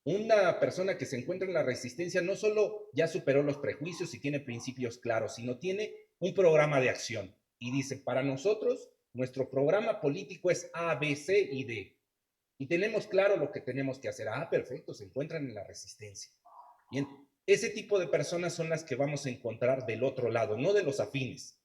Una persona que se encuentra en la resistencia no solo ya superó los prejuicios y tiene principios claros, sino tiene un programa de acción. Y dice, para nosotros, nuestro programa político es A, B, C y D. Y tenemos claro lo que tenemos que hacer. Perfecto, se encuentran en la resistencia. Bien, ese tipo de personas son las que vamos a encontrar del otro lado, no de los afines.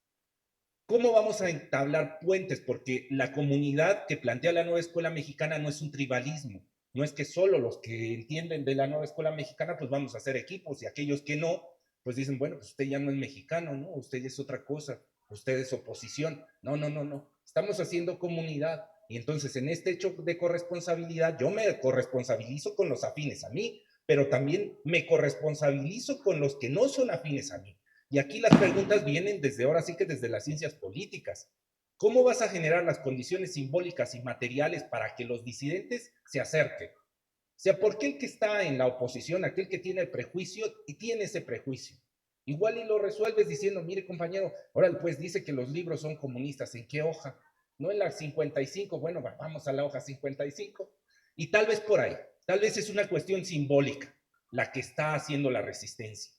¿Cómo vamos a entablar puentes? Porque la comunidad que plantea la nueva escuela mexicana no es un tribalismo. No es que solo los que entienden de la nueva escuela mexicana, pues vamos a hacer equipos, y aquellos que no, pues dicen, bueno, pues usted ya no es mexicano, ¿no? Usted es otra cosa, usted es oposición. No, no, no, no. Estamos haciendo comunidad. Y entonces en este hecho de corresponsabilidad, yo me corresponsabilizo con los afines a mí, pero también me corresponsabilizo con los que no son afines a mí. Y aquí las preguntas vienen desde ahora, sí que desde las ciencias políticas. ¿Cómo vas a generar las condiciones simbólicas y materiales para que los disidentes se acerquen? O sea, ¿por qué el que está en la oposición, aquel que tiene el prejuicio, y tiene ese prejuicio? Igual y lo resuelves diciendo, mire compañero, ahora pues dice que los libros son comunistas, ¿en qué hoja? No en la 55, bueno, vamos a la hoja 55. Y tal vez por ahí, tal vez es una cuestión simbólica la que está haciendo la resistencia.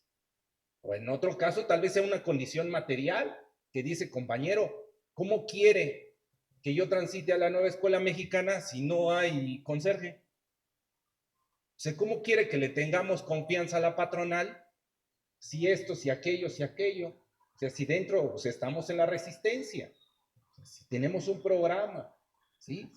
O en otro caso, tal vez sea una condición material que dice, compañero, ¿cómo quiere que yo transite a la nueva escuela mexicana si no hay conserje? O sea, ¿cómo quiere que le tengamos confianza a la patronal si esto, si aquello, si aquello? O sea, si dentro, o sea, estamos en la resistencia, si tenemos un programa, ¿sí?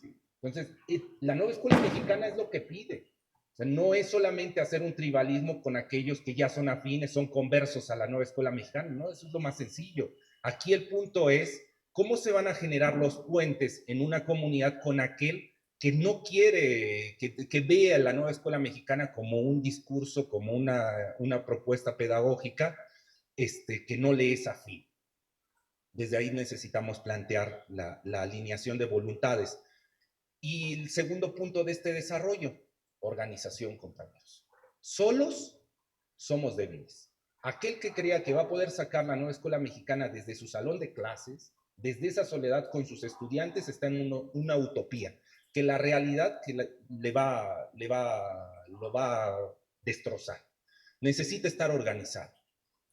Entonces, la nueva escuela mexicana es lo que pide. O sea, no es solamente hacer un tribalismo con aquellos que ya son afines, son conversos a la nueva escuela mexicana, no, eso es lo más sencillo. Aquí el punto es cómo se van a generar los puentes en una comunidad con aquel que no quiere, que vea la nueva escuela mexicana como un discurso, como una propuesta pedagógica, que no le es afín. Desde ahí necesitamos plantear la alineación de voluntades. Y el segundo punto de este desarrollo, organización, compañeros. Solos somos débiles. Aquel que crea que va a poder sacar la nueva escuela mexicana desde su salón de clases, desde esa soledad con sus estudiantes, está en una utopía, que la realidad que lo va a destrozar. Necesita estar organizado.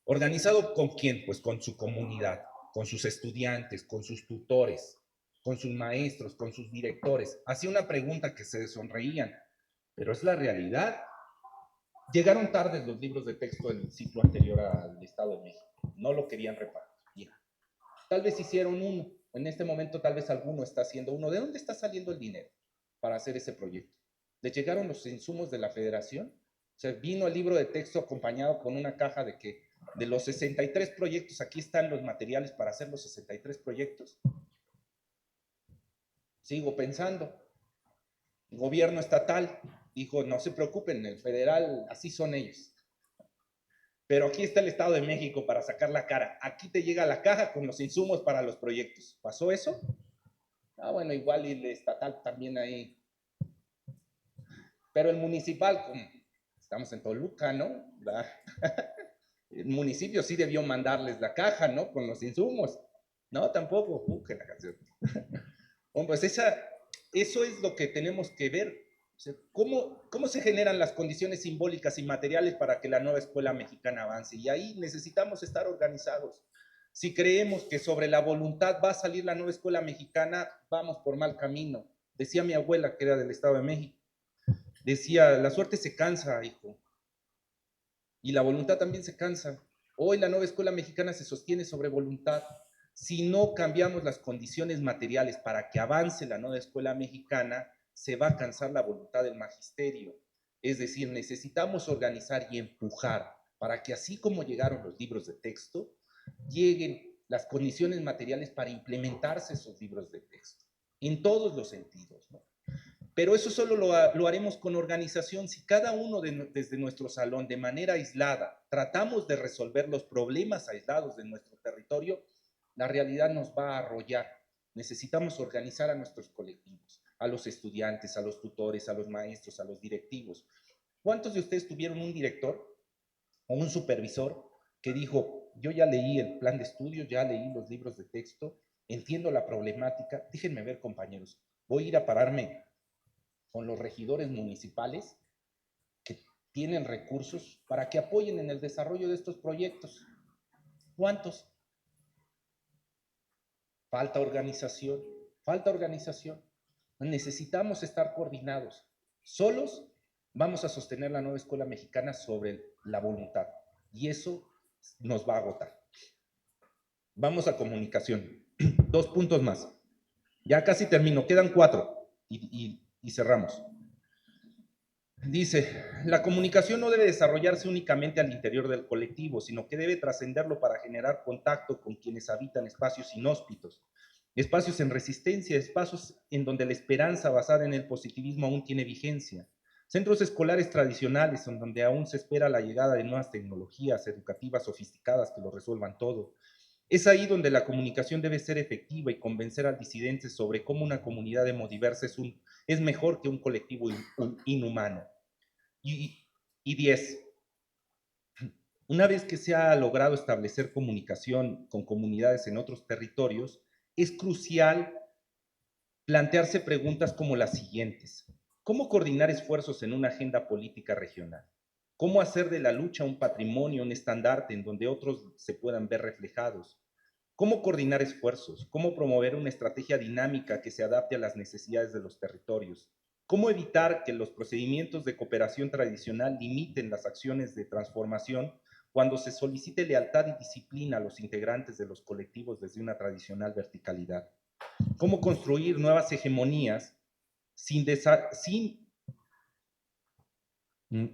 ¿Organizado con quién? Pues con su comunidad, con sus estudiantes, con sus tutores, con sus maestros, con sus directores. Hacía una pregunta que se sonreían, pero es la realidad. Llegaron tarde los libros de texto del ciclo anterior al Estado de México. No lo querían repartir. Tal vez hicieron uno. En este momento tal vez alguno está haciendo uno. ¿De dónde está saliendo el dinero para hacer ese proyecto? ¿Le llegaron los insumos de la federación? O sea, vino el libro de texto acompañado con una caja de que de los 63 proyectos, aquí están los materiales para hacer los 63 proyectos. Sigo pensando. El gobierno estatal dijo, no se preocupen, el federal, así son ellos. Pero aquí está el Estado de México para sacar la cara. Aquí te llega la caja con los insumos para los proyectos. ¿Pasó eso? Ah, bueno, igual y el estatal también ahí. Pero el municipal, como estamos en Toluca, ¿no? El municipio sí debió mandarles la caja, ¿no? Con los insumos. No, tampoco. Que la canción. Bueno, pues eso es lo que tenemos que ver. O sea, ¿cómo se generan las condiciones simbólicas y materiales para que la nueva escuela mexicana avance? Y ahí necesitamos estar organizados. Si creemos que sobre la voluntad va a salir la nueva escuela mexicana, vamos por mal camino. Decía mi abuela, que era del Estado de México, decía, la suerte se cansa, hijo, y la voluntad también se cansa. Hoy la nueva escuela mexicana se sostiene sobre voluntad. Si no cambiamos las condiciones materiales para que avance la nueva escuela mexicana, se va a cansar la voluntad del magisterio. Es decir, necesitamos organizar y empujar para que así como llegaron los libros de texto, lleguen las condiciones materiales para implementarse esos libros de texto, en todos los sentidos, ¿no? Pero eso solo lo haremos con organización. Si cada uno desde nuestro salón, de manera aislada, tratamos de resolver los problemas aislados de nuestro territorio, la realidad nos va a arrollar. Necesitamos organizar a nuestros colectivos, a los estudiantes, a los tutores, a los maestros, a los directivos. ¿Cuántos de ustedes tuvieron un director o un supervisor que dijo, yo ya leí el plan de estudios, ya leí los libros de texto, entiendo la problemática, déjenme ver, compañeros, voy a ir a pararme con los regidores municipales que tienen recursos para que apoyen en el desarrollo de estos proyectos? ¿Cuántos? Falta organización, falta organización. Necesitamos estar coordinados. Solos vamos a sostener la nueva escuela mexicana sobre la voluntad y eso nos va a agotar. Vamos a comunicación. 2 puntos más. Ya casi termino, quedan 4 y cerramos. Dice, la comunicación no debe desarrollarse únicamente al interior del colectivo, sino que debe trascenderlo para generar contacto con quienes habitan espacios inhóspitos, espacios en resistencia, espacios en donde la esperanza basada en el positivismo aún tiene vigencia, centros escolares tradicionales en donde aún se espera la llegada de nuevas tecnologías educativas sofisticadas que lo resuelvan todo. Es ahí donde la comunicación debe ser efectiva y convencer al disidente sobre cómo una comunidad hemodiversa es mejor que un colectivo inhumano. Y 10. Una vez que se ha logrado establecer comunicación con comunidades en otros territorios, es crucial plantearse preguntas como las siguientes. ¿Cómo coordinar esfuerzos en una agenda política regional? ¿Cómo hacer de la lucha un patrimonio, un estandarte en donde otros se puedan ver reflejados? ¿Cómo coordinar esfuerzos? ¿Cómo promover una estrategia dinámica que se adapte a las necesidades de los territorios? ¿Cómo evitar que los procedimientos de cooperación tradicional limiten las acciones de transformación cuando se solicite lealtad y disciplina a los integrantes de los colectivos desde una tradicional verticalidad? ¿Cómo construir nuevas hegemonías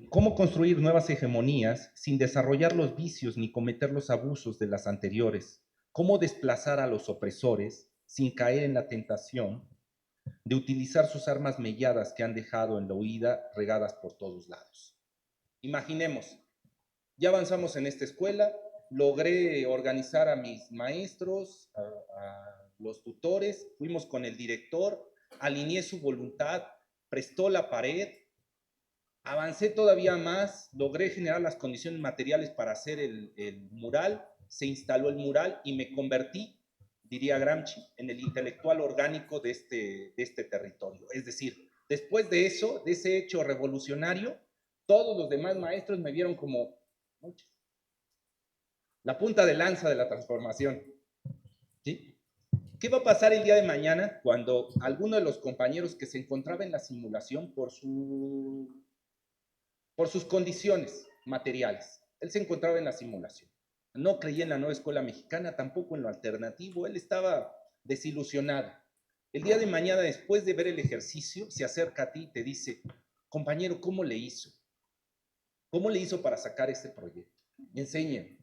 ¿Cómo construir nuevas hegemonías sin desarrollar los vicios ni cometer los abusos de las anteriores? ¿Cómo desplazar a los opresores sin caer en la tentación de utilizar sus armas melladas que han dejado en la huida regadas por todos lados? Imaginemos, ya avanzamos en esta escuela, logré organizar a mis maestros, a los tutores, fuimos con el director, alineé su voluntad, prestó la pared, avancé todavía más, logré generar las condiciones materiales para hacer el mural, se instaló el mural y me convertí, diría Gramsci, en el intelectual orgánico de este territorio. Es decir, después de eso, de ese hecho revolucionario, todos los demás maestros me vieron como la punta de lanza de la transformación. ¿Sí? ¿Qué va a pasar el día de mañana cuando alguno de los compañeros que se encontraba en la simulación por sus condiciones materiales, él se encontraba en la simulación, no creía en la nueva escuela mexicana, tampoco en lo alternativo, él estaba desilusionada. El día de mañana, después de ver el ejercicio, se acerca a ti y te dice, compañero, ¿cómo le hizo? ¿Cómo le hizo para sacar este proyecto? Enséñame.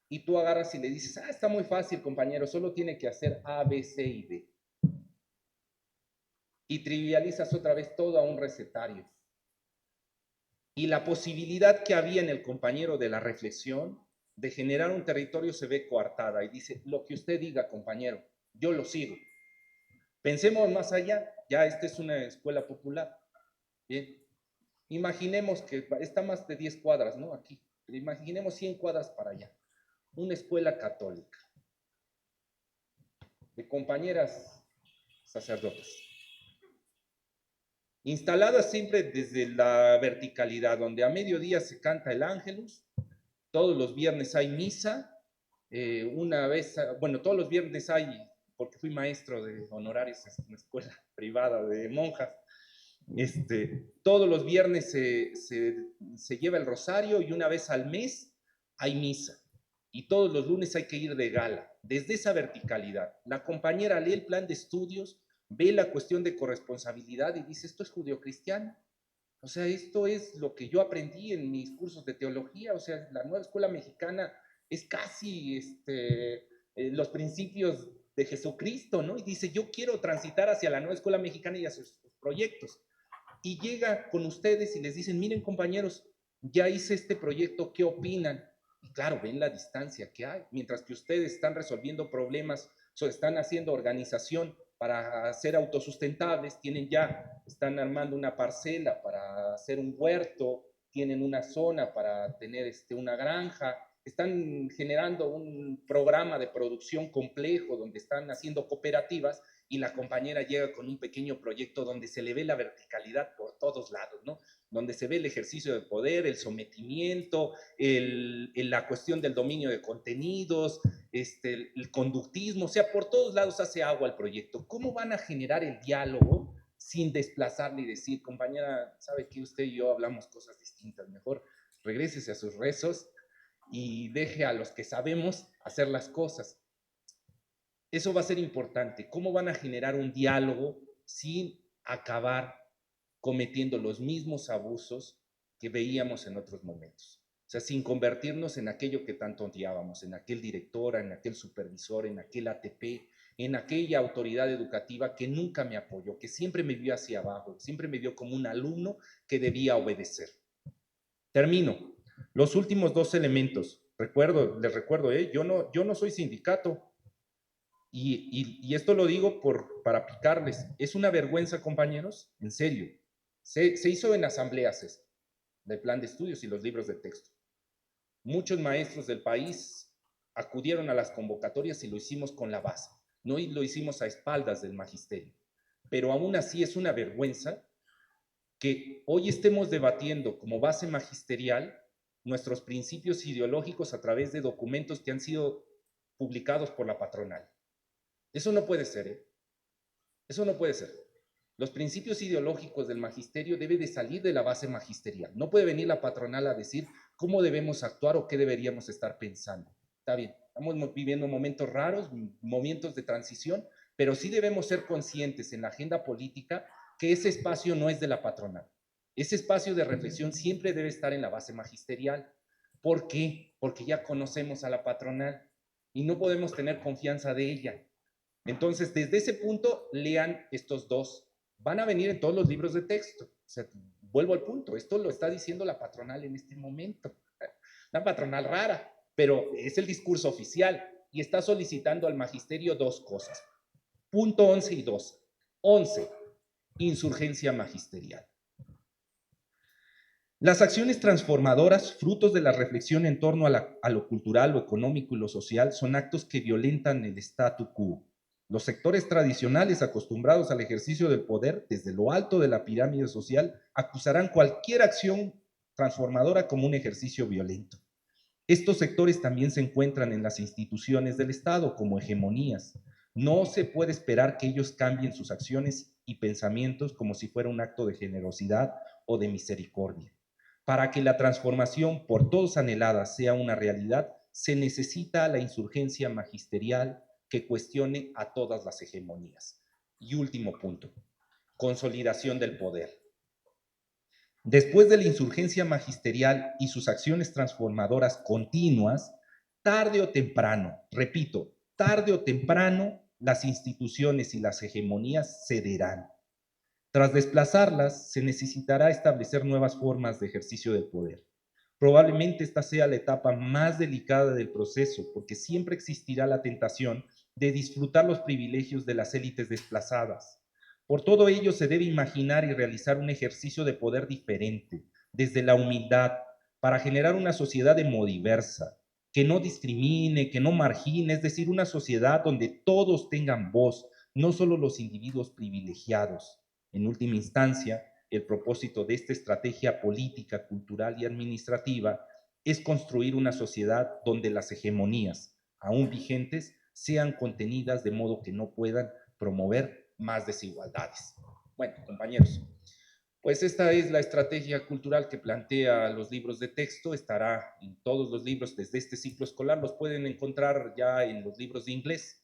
Y tú agarras y le dices, está muy fácil, compañero, solo tiene que hacer A, B, C y D. Y trivializas otra vez todo a un recetario. Y la posibilidad que había en el compañero de la reflexión de generar un territorio se ve coartada y dice, lo que usted diga, compañero, yo lo sigo. Pensemos más allá, ya esta es una escuela popular. Bien, imaginemos que está más de 10 cuadras, ¿no? Aquí, imaginemos 100 cuadras para allá. Una escuela católica, de compañeras sacerdotes, instaladas siempre desde la verticalidad, donde a mediodía se canta el Ángelus, todos los viernes hay misa, todos los viernes hay, porque fui maestro de honorarios en una escuela privada de monjas, todos los viernes se lleva el rosario y una vez al mes hay misa. Y todos los lunes hay que ir de gala, desde esa verticalidad. La compañera lee el plan de estudios, ve la cuestión de corresponsabilidad y dice, esto es judeocristiano. O sea, esto es lo que yo aprendí en mis cursos de teología. O sea, la nueva escuela mexicana es casi los principios de Jesucristo, ¿no? Y dice, yo quiero transitar hacia la nueva escuela mexicana y hacia sus proyectos. Y llega con ustedes y les dicen, miren compañeros, ya hice este proyecto, ¿qué opinan? Y claro, ven la distancia que hay, mientras que ustedes están resolviendo problemas, están haciendo organización para ser autosustentables, están armando una parcela para hacer un huerto, tienen una zona para tener una granja, están generando un programa de producción complejo donde están haciendo cooperativas y la compañera llega con un pequeño proyecto donde se le ve la verticalidad por todos lados, ¿no? Donde se ve el ejercicio de poder, el sometimiento, la cuestión del dominio de contenidos, el conductismo, o sea, por todos lados hace agua el proyecto. ¿Cómo van a generar el diálogo sin desplazarle y decir, compañera, sabe que usted y yo hablamos cosas distintas, mejor regrésese a sus rezos y deje a los que sabemos hacer las cosas? Eso va a ser importante. ¿Cómo van a generar un diálogo sin acabar cometiendo los mismos abusos que veíamos en otros momentos? O sea, sin convertirnos en aquello que tanto odiábamos, en aquel director, en aquel supervisor, en aquel ATP, en aquella autoridad educativa que nunca me apoyó, que siempre me vio hacia abajo, siempre me vio como un alumno que debía obedecer. Termino. Los últimos dos elementos. Les recuerdo, yo no soy sindicato. Y esto lo digo para picarles. Es una vergüenza, compañeros, en serio. Se hizo en asambleas esto, del plan de estudios y los libros de texto. Muchos maestros del país acudieron a las convocatorias y lo hicimos con la base. No lo hicimos a espaldas del magisterio. Pero aún así es una vergüenza que hoy estemos debatiendo como base magisterial nuestros principios ideológicos a través de documentos que han sido publicados por la patronal. Eso no puede ser, ¿eh? Eso no puede ser. Los principios ideológicos del magisterio deben de salir de la base magisterial. No puede venir la patronal a decir cómo debemos actuar o qué deberíamos estar pensando. Está bien, estamos viviendo momentos raros, momentos de transición, pero sí debemos ser conscientes en la agenda política que ese espacio no es de la patronal. Ese espacio de reflexión siempre debe estar en la base magisterial. ¿Por qué? Porque ya conocemos a la patronal y no podemos tener confianza de ella. Entonces, desde ese punto, lean estos dos. Van a venir en todos los libros de texto. O sea, vuelvo al punto, esto lo está diciendo la patronal en este momento. Una patronal rara, pero es el discurso oficial y está solicitando al magisterio dos cosas. Punto 11 y 12. 11, insurgencia magisterial. Las acciones transformadoras, frutos de la reflexión en torno a lo cultural, lo económico y lo social, son actos que violentan el statu quo. Los sectores tradicionales acostumbrados al ejercicio del poder desde lo alto de la pirámide social acusarán cualquier acción transformadora como un ejercicio violento. Estos sectores también se encuentran en las instituciones del Estado como hegemonías. No se puede esperar que ellos cambien sus acciones y pensamientos como si fuera un acto de generosidad o de misericordia. Para que la transformación por todos anhelada sea una realidad, se necesita la insurgencia magisterial que cuestione a todas las hegemonías. Y último punto, consolidación del poder. Después de la insurgencia magisterial y sus acciones transformadoras continuas, tarde o temprano, repito, tarde o temprano, las instituciones y las hegemonías cederán. Tras desplazarlas, se necesitará establecer nuevas formas de ejercicio del poder. Probablemente esta sea la etapa más delicada del proceso, porque siempre existirá la tentación de disfrutar los privilegios de las élites desplazadas. Por todo ello, se debe imaginar y realizar un ejercicio de poder diferente, desde la humildad, para generar una sociedad demodiversa, que no discrimine, que no margine, es decir, una sociedad donde todos tengan voz, no solo los individuos privilegiados. En última instancia, el propósito de esta estrategia política, cultural y administrativa es construir una sociedad donde las hegemonías, aún vigentes, sean contenidas de modo que no puedan promover más desigualdades. Bueno, compañeros, pues esta es la estrategia cultural que plantea los libros de texto, estará en todos los libros desde este ciclo escolar, los pueden encontrar ya en los libros de inglés,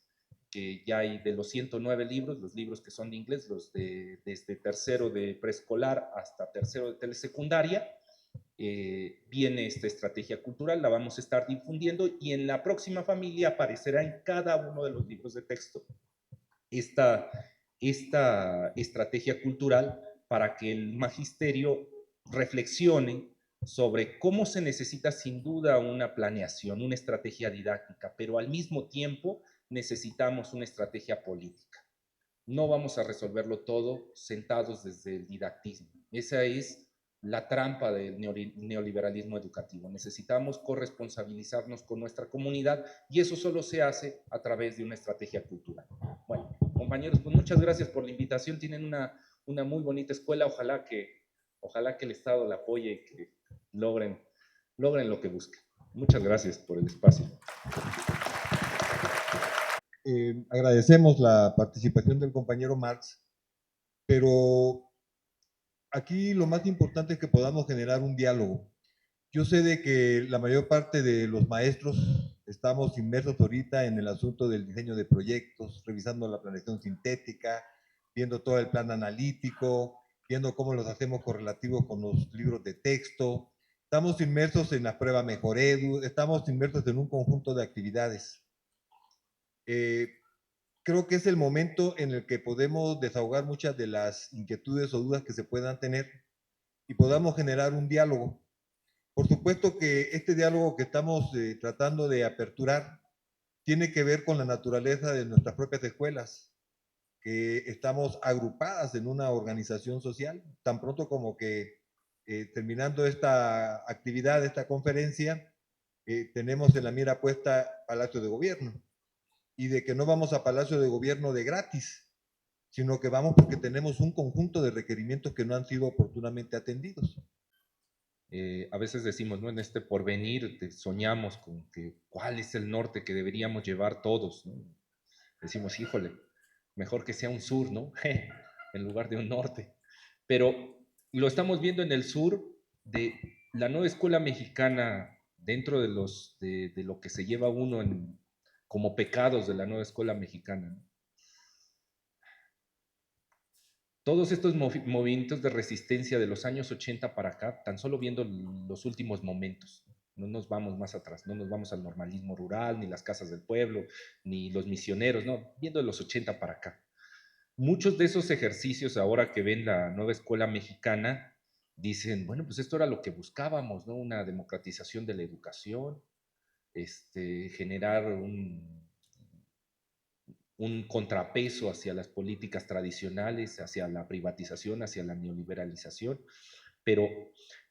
que ya hay de los 109 libros, los libros que son de inglés, los desde tercero de preescolar hasta tercero de telesecundaria, viene esta estrategia cultural, la vamos a estar difundiendo y en la próxima familia aparecerá en cada uno de los libros de texto esta estrategia cultural para que el magisterio reflexione sobre cómo se necesita sin duda una planeación, una estrategia didáctica, pero al mismo tiempo necesitamos una estrategia política. No vamos a resolverlo todo sentados desde el didactismo. Esa es la trampa del neoliberalismo educativo. Necesitamos corresponsabilizarnos con nuestra comunidad y eso solo se hace a través de una estrategia cultural. Bueno, compañeros, pues muchas gracias por la invitación. Tienen una muy bonita escuela. Ojalá que el Estado la apoye y que logren lo que busquen. Muchas gracias por el espacio. Agradecemos la participación del compañero Marx, pero aquí lo más importante es que podamos generar un diálogo. Yo sé de que la mayor parte de los maestros estamos inmersos ahorita en el asunto del diseño de proyectos, revisando la planeación sintética, viendo todo el plan analítico, viendo cómo los hacemos correlativos con los libros de texto. Estamos inmersos en la prueba Mejor Edu, estamos inmersos en un conjunto de actividades. Creo que es el momento en el que podemos desahogar muchas de las inquietudes o dudas que se puedan tener y podamos generar un diálogo. Por supuesto que este diálogo que estamos tratando de aperturar tiene que ver con la naturaleza de nuestras propias escuelas, que estamos agrupadas en una organización social, tan pronto como que terminando esta actividad, esta conferencia, tenemos en la mira puesta Palacio de Gobierno, y de que no vamos a Palacio de Gobierno de gratis, sino que vamos porque tenemos un conjunto de requerimientos que no han sido oportunamente atendidos. A veces decimos, ¿no? En este porvenir soñamos con que cuál es el norte que deberíamos llevar todos, ¿no? Decimos, híjole, mejor que sea un sur, ¿no? En lugar de un norte. Pero lo estamos viendo en el sur de la nueva escuela mexicana, dentro de lo que se lleva uno como pecados de la nueva escuela mexicana, ¿no? Todos estos movimientos de resistencia de los años 80 para acá, tan solo viendo los últimos momentos, no nos vamos más atrás, no nos vamos al normalismo rural, ni las casas del pueblo, ni los misioneros, no, viendo de los 80 para acá. Muchos de esos ejercicios ahora que ven la nueva escuela mexicana, dicen, bueno, pues esto era lo que buscábamos, ¿no? Una democratización de la educación, generar un contrapeso hacia las políticas tradicionales, hacia la privatización, hacia la neoliberalización, pero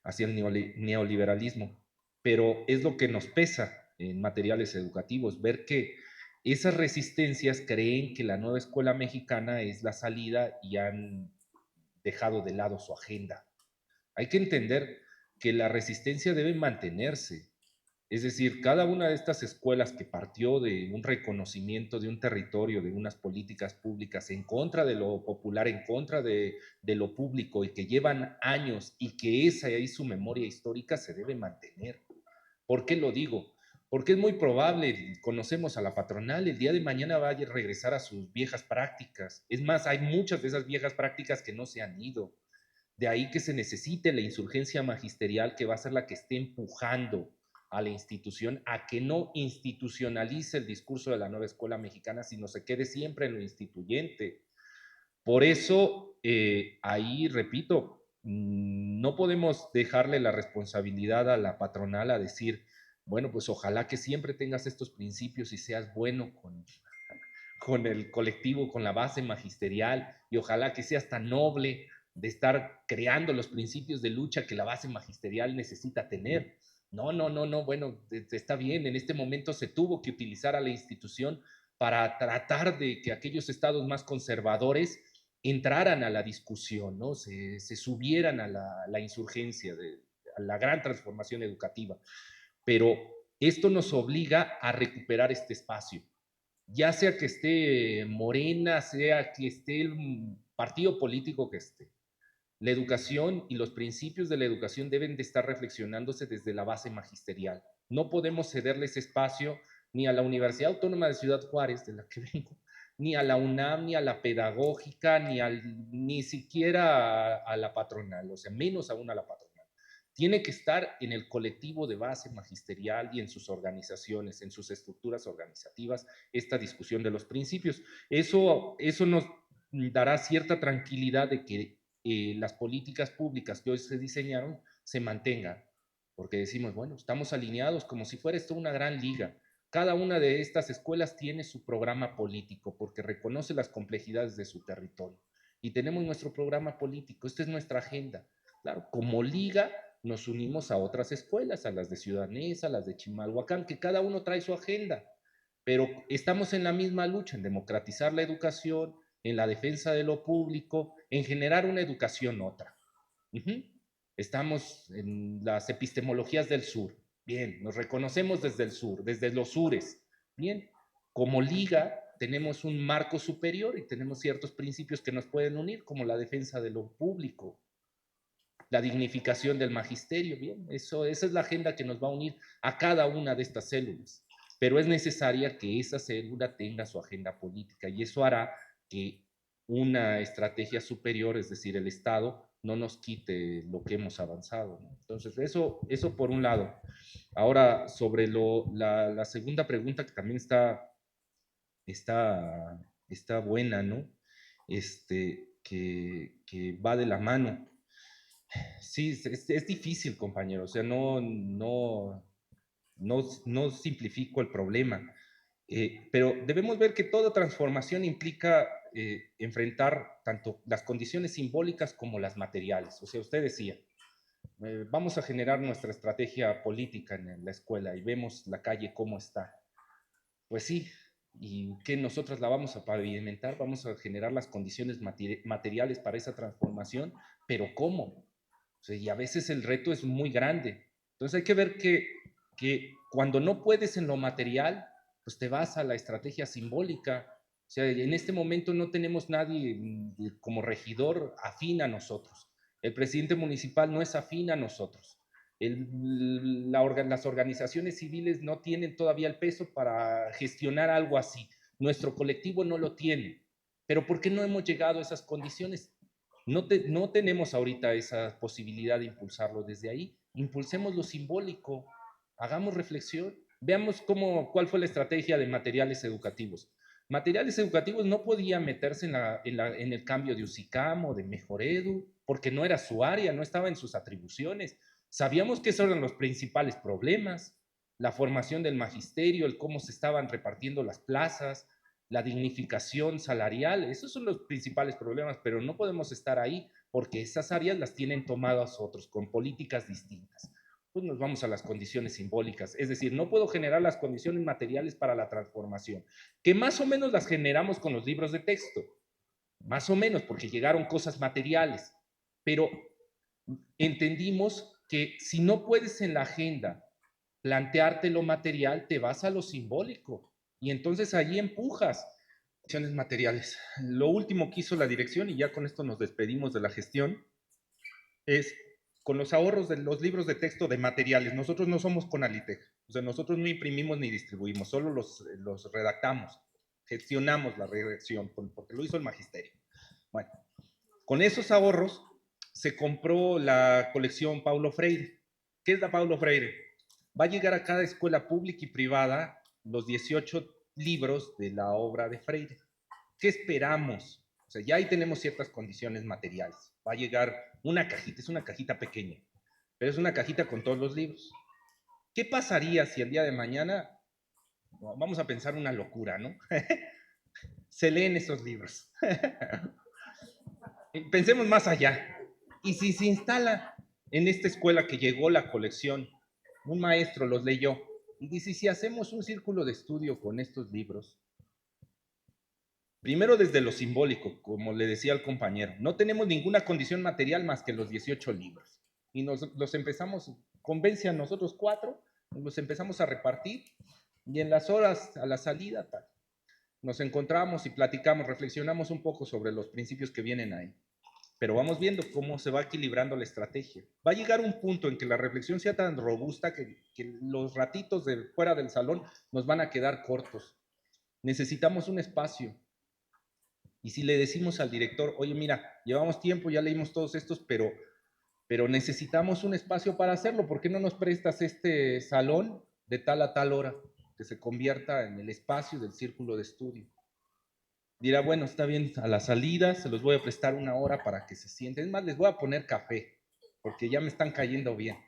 hacia el neoliberalismo. Pero es lo que nos pesa en materiales educativos, ver que esas resistencias creen que la nueva escuela mexicana es la salida y han dejado de lado su agenda. Hay que entender que la resistencia debe mantenerse. Es decir, cada una de estas escuelas que partió de un reconocimiento de un territorio, de unas políticas públicas en contra de lo popular, en contra de lo público y que llevan años y que esa es su memoria histórica, se debe mantener. ¿Por qué lo digo? porque es muy probable, conocemos a la patronal, el día de mañana va a regresar a sus viejas prácticas. Es más, hay muchas de esas viejas prácticas que no se han ido. De ahí que se necesite la insurgencia magisterial, que va a ser la que esté empujando a la institución a que no institucionalice el discurso de la nueva escuela mexicana, sino se quede siempre en lo instituyente. Por eso, ahí repito, no podemos dejarle la responsabilidad a la patronal a decir, bueno, pues ojalá que siempre tengas estos principios y seas bueno con el colectivo, con la base magisterial, y ojalá que seas tan noble de estar creando los principios de lucha que la base magisterial necesita tener. No, bueno, está bien, en este momento se tuvo que utilizar a la institución para tratar de que aquellos estados más conservadores entraran a la discusión, ¿no? Se subieran a la insurgencia, a la gran transformación educativa. Pero esto nos obliga a recuperar este espacio, ya sea que esté Morena, sea que esté el partido político que esté. La educación y los principios de la educación deben de estar reflexionándose desde la base magisterial. No podemos cederle ese espacio ni a la Universidad Autónoma de Ciudad Juárez, de la que vengo, ni a la UNAM, ni a la pedagógica, ni siquiera a la patronal, o sea, menos aún a la patronal. Tiene que estar en el colectivo de base magisterial y en sus organizaciones, en sus estructuras organizativas, esta discusión de los principios. Eso nos dará cierta tranquilidad de que las políticas públicas que hoy se diseñaron se mantengan, porque decimos, bueno, estamos alineados como si fuera esto una gran liga. Cada una de estas escuelas tiene su programa político porque reconoce las complejidades de su territorio. Y tenemos nuestro programa político, esta es nuestra agenda. Claro, como liga nos unimos a otras escuelas, a las de Ciudad Neza, a las de Chimalhuacán, que cada uno trae su agenda, pero estamos en la misma lucha, en democratizar la educación, en la defensa de lo público, en generar una educación otra. Estamos en las epistemologías del sur. Bien, nos reconocemos desde el sur, desde los sures. Bien, como liga tenemos un marco superior y tenemos ciertos principios que nos pueden unir, como la defensa de lo público, la dignificación del magisterio. Bien, esa es la agenda que nos va a unir a cada una de estas células. Pero es necesaria que esa célula tenga su agenda política y eso hará que una estrategia superior, es decir, el Estado, no nos quite lo que hemos avanzado, ¿no? Entonces, eso por un lado. Ahora, sobre la segunda pregunta, que también está buena, ¿no? Que va de la mano. Sí, es difícil, compañero, o sea, no simplifico el problema. Pero debemos ver que toda transformación implica enfrentar tanto las condiciones simbólicas como las materiales. O sea, usted decía, vamos a generar nuestra estrategia política en la escuela y vemos la calle cómo está. Pues sí, y que nosotros la vamos a pavimentar, vamos a generar las condiciones materiales para esa transformación, pero ¿cómo? O sea, y a veces el reto es muy grande. Entonces hay que ver que cuando no puedes en lo material, pues te vas a la estrategia simbólica. O sea, en este momento no tenemos nadie como regidor afín a nosotros. El presidente municipal no es afín a nosotros. Las organizaciones civiles no tienen todavía el peso para gestionar algo así. Nuestro colectivo no lo tiene. Pero ¿por qué no hemos llegado a esas condiciones? No tenemos ahorita esa posibilidad de impulsarlo desde ahí. Impulsemos lo simbólico, hagamos reflexión, veamos cuál fue la estrategia de materiales educativos. Materiales educativos no podía meterse en el cambio de UCICAM o de Mejoredu, porque no era su área, no estaba en sus atribuciones. Sabíamos que esos eran los principales problemas, la formación del magisterio, el cómo se estaban repartiendo las plazas, la dignificación salarial, esos son los principales problemas, pero no podemos estar ahí porque esas áreas las tienen tomadas otros con políticas distintas. Pues nos vamos a las condiciones simbólicas, es decir, no puedo generar las condiciones materiales para la transformación, que más o menos las generamos con los libros de texto, más o menos porque llegaron cosas materiales, pero entendimos que si no puedes en la agenda plantearte lo material, te vas a lo simbólico y entonces allí empujas acciones materiales. Lo último que hizo la dirección, y ya con esto nos despedimos de la gestión, es con los ahorros de los libros de texto de materiales. Nosotros no somos Conalitec, O sea, nosotros no imprimimos ni distribuimos, solo los redactamos, gestionamos la redacción, porque lo hizo el magisterio. Bueno, con esos ahorros se compró la colección Paulo Freire. ¿Qué es la Paulo Freire? Va a llegar a cada escuela pública y privada los 18 libros de la obra de Freire. ¿Qué esperamos? O sea, ya ahí tenemos ciertas condiciones materiales. Va a llegar una cajita, es una cajita pequeña, pero es una cajita con todos los libros. ¿Qué pasaría si el día de mañana, vamos a pensar una locura, ¿no? Se leen esos libros. Pensemos más allá. Y si se instala en esta escuela que llegó la colección, un maestro los leyó, y dice, si hacemos un círculo de estudio con estos libros, primero desde lo simbólico, como le decía al compañero, no tenemos ninguna condición material más que los 18 libros. Y los empezamos, convence a nosotros 4, los empezamos a repartir, y en las horas a la salida, tal, nos encontramos y platicamos, reflexionamos un poco sobre los principios que vienen ahí. Pero vamos viendo cómo se va equilibrando la estrategia. Va a llegar un punto en que la reflexión sea tan robusta que los ratitos de fuera del salón nos van a quedar cortos. Necesitamos un espacio. Y si le decimos al director, oye, mira, llevamos tiempo, ya leímos todos estos, pero necesitamos un espacio para hacerlo. ¿Por qué no nos prestas este salón de tal a tal hora? Que se convierta en el espacio del círculo de estudio. Dirá, bueno, está bien, a la salida se los voy a prestar una hora para que se sienten. Es más, les voy a poner café, porque ya me están cayendo bien.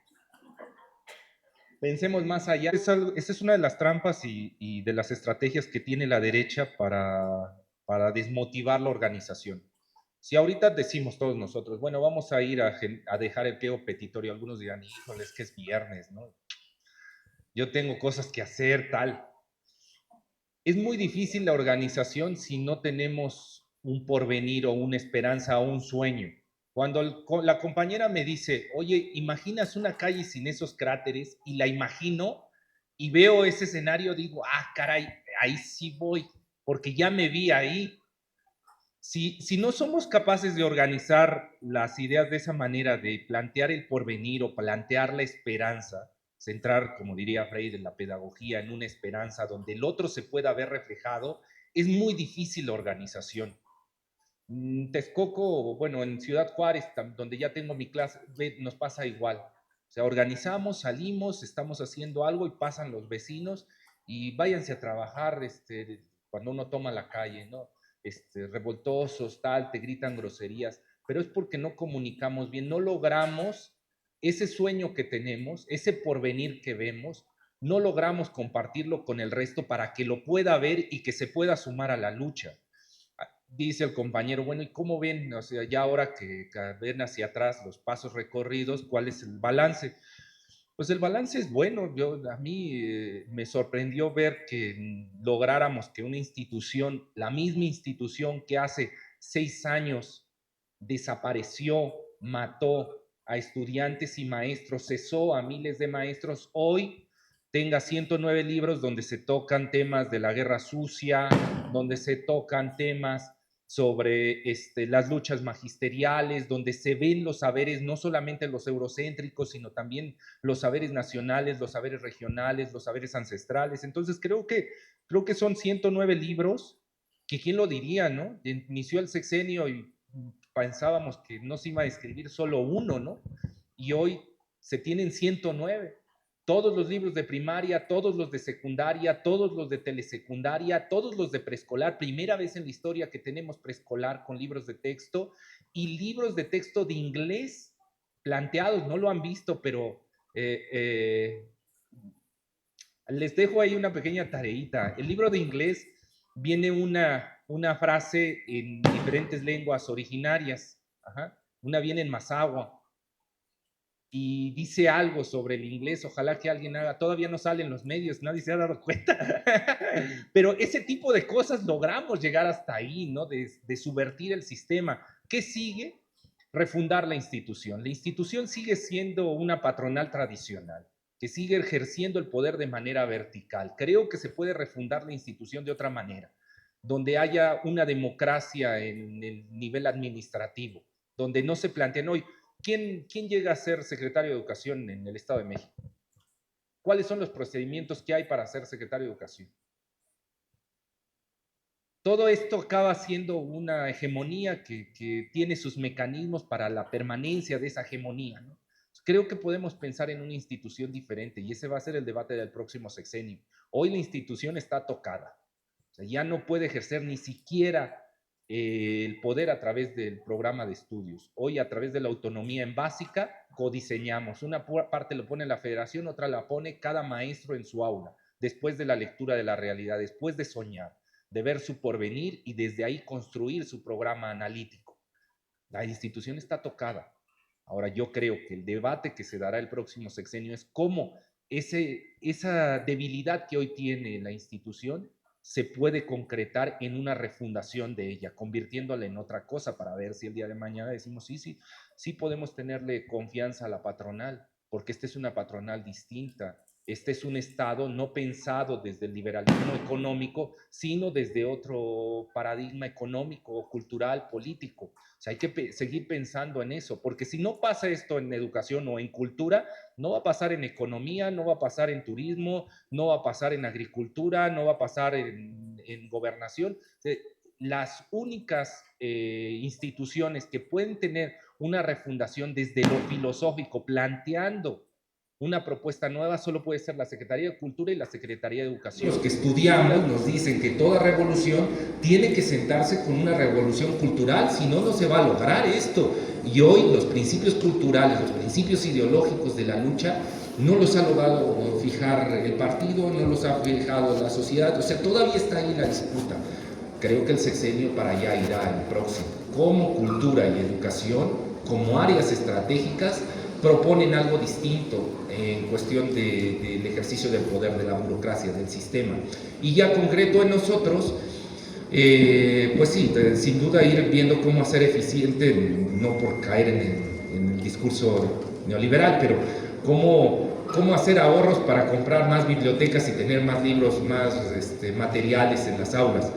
Pensemos más allá. Esa es una de las trampas y de las estrategias que tiene la derecha para desmotivar la organización. Si ahorita decimos todos nosotros, bueno, vamos a ir a dejar el pliego petitorio, algunos dirán, híjole, es que es viernes, ¿no? Yo tengo cosas que hacer, tal. Es muy difícil la organización si no tenemos un porvenir o una esperanza o un sueño. Cuando la compañera me dice, oye, ¿imaginas una calle sin esos cráteres? Y la imagino y veo ese escenario, digo, caray, ahí sí voy, porque ya me vi ahí. Si no somos capaces de organizar las ideas de esa manera, de plantear el porvenir o plantear la esperanza, centrar, como diría Freire, la pedagogía en una esperanza donde el otro se pueda ver reflejado, es muy difícil la organización. Texcoco, bueno, en Ciudad Juárez, donde ya tengo mi clase, nos pasa igual. O sea, organizamos, salimos, estamos haciendo algo y pasan los vecinos y váyanse a trabajar cuando uno toma la calle, ¿no? Revoltosos, tal, te gritan groserías, pero es porque no comunicamos bien, no logramos ese sueño que tenemos, ese porvenir que vemos, no logramos compartirlo con el resto para que lo pueda ver y que se pueda sumar a la lucha. Dice el compañero, bueno, ¿y cómo ven? O sea, ya ahora que ven hacia atrás los pasos recorridos, ¿cuál es el balance? Pues el balance es bueno. A mí me sorprendió ver que lográramos que una institución, la misma institución que hace 6 años desapareció, mató a estudiantes y maestros, cesó a miles de maestros, hoy tenga 109 libros donde se tocan temas de la guerra sucia, donde se tocan temas sobre las luchas magisteriales, donde se ven los saberes, no solamente los eurocéntricos, sino también los saberes nacionales, los saberes regionales, los saberes ancestrales. Entonces creo que son 109 libros, que quién lo diría, ¿no? Inició el sexenio y pensábamos que no se iba a escribir solo uno, ¿no? Y hoy se tienen 109. Todos los libros de primaria, todos los de secundaria, todos los de telesecundaria, todos los de preescolar. Primera vez en la historia que tenemos preescolar con libros de texto y libros de texto de inglés planteados. No lo han visto, pero les dejo ahí una pequeña tareita. El libro de inglés viene una frase en diferentes lenguas originarias. Ajá. Una viene en Mazahua y dice algo sobre el inglés, ojalá que alguien haga, todavía no salen los medios, nadie se ha dado cuenta, pero ese tipo de cosas logramos llegar hasta ahí, ¿no? De subvertir el sistema. ¿Qué sigue? Refundar la institución. La institución sigue siendo una patronal tradicional, que sigue ejerciendo el poder de manera vertical. Creo que se puede refundar la institución de otra manera, donde haya una democracia en el nivel administrativo, donde no se planteen hoy, ¿quién llega a ser secretario de Educación en el Estado de México? ¿Cuáles son los procedimientos que hay para ser secretario de Educación? Todo esto acaba siendo una hegemonía que tiene sus mecanismos para la permanencia de esa hegemonía, ¿no? Creo que podemos pensar en una institución diferente y ese va a ser el debate del próximo sexenio. Hoy la institución está tocada. O sea, ya no puede ejercer ni siquiera el poder a través del programa de estudios. Hoy, a través de la autonomía en básica, codiseñamos. Una parte lo pone la federación, otra la pone cada maestro en su aula, después de la lectura de la realidad, después de soñar, de ver su porvenir y desde ahí construir su programa analítico. La institución está tocada. Ahora, yo creo que el debate que se dará el próximo sexenio es cómo esa debilidad que hoy tiene la institución se puede concretar en una refundación de ella, convirtiéndola en otra cosa para ver si el día de mañana decimos, sí podemos tenerle confianza a la patronal, porque esta es una patronal distinta. Este es un Estado no pensado desde el liberalismo económico, sino desde otro paradigma económico, cultural, político. O sea, hay que seguir pensando en eso, porque si no pasa esto en educación o en cultura, no va a pasar en economía, no va a pasar en turismo, no va a pasar en agricultura, no va a pasar en gobernación. Las únicas instituciones que pueden tener una refundación desde lo filosófico, planteando una propuesta nueva, solo puede ser la Secretaría de Cultura y la Secretaría de Educación. Los que estudiamos nos dicen que toda revolución tiene que sentarse con una revolución cultural, si no, no se va a lograr esto. Y hoy los principios culturales, los principios ideológicos de la lucha, no los ha logrado fijar el partido, no los ha fijado la sociedad, o sea, todavía está ahí la disputa. Creo que el sexenio para allá irá el próximo. Como cultura y educación, como áreas estratégicas, proponen algo distinto en cuestión del ejercicio del poder, de la burocracia, del sistema. Y ya concreto en nosotros, pues sí, sin duda ir viendo cómo hacer eficiente, no por caer en el discurso neoliberal, pero cómo hacer ahorros para comprar más bibliotecas y tener más libros, más materiales en las aulas.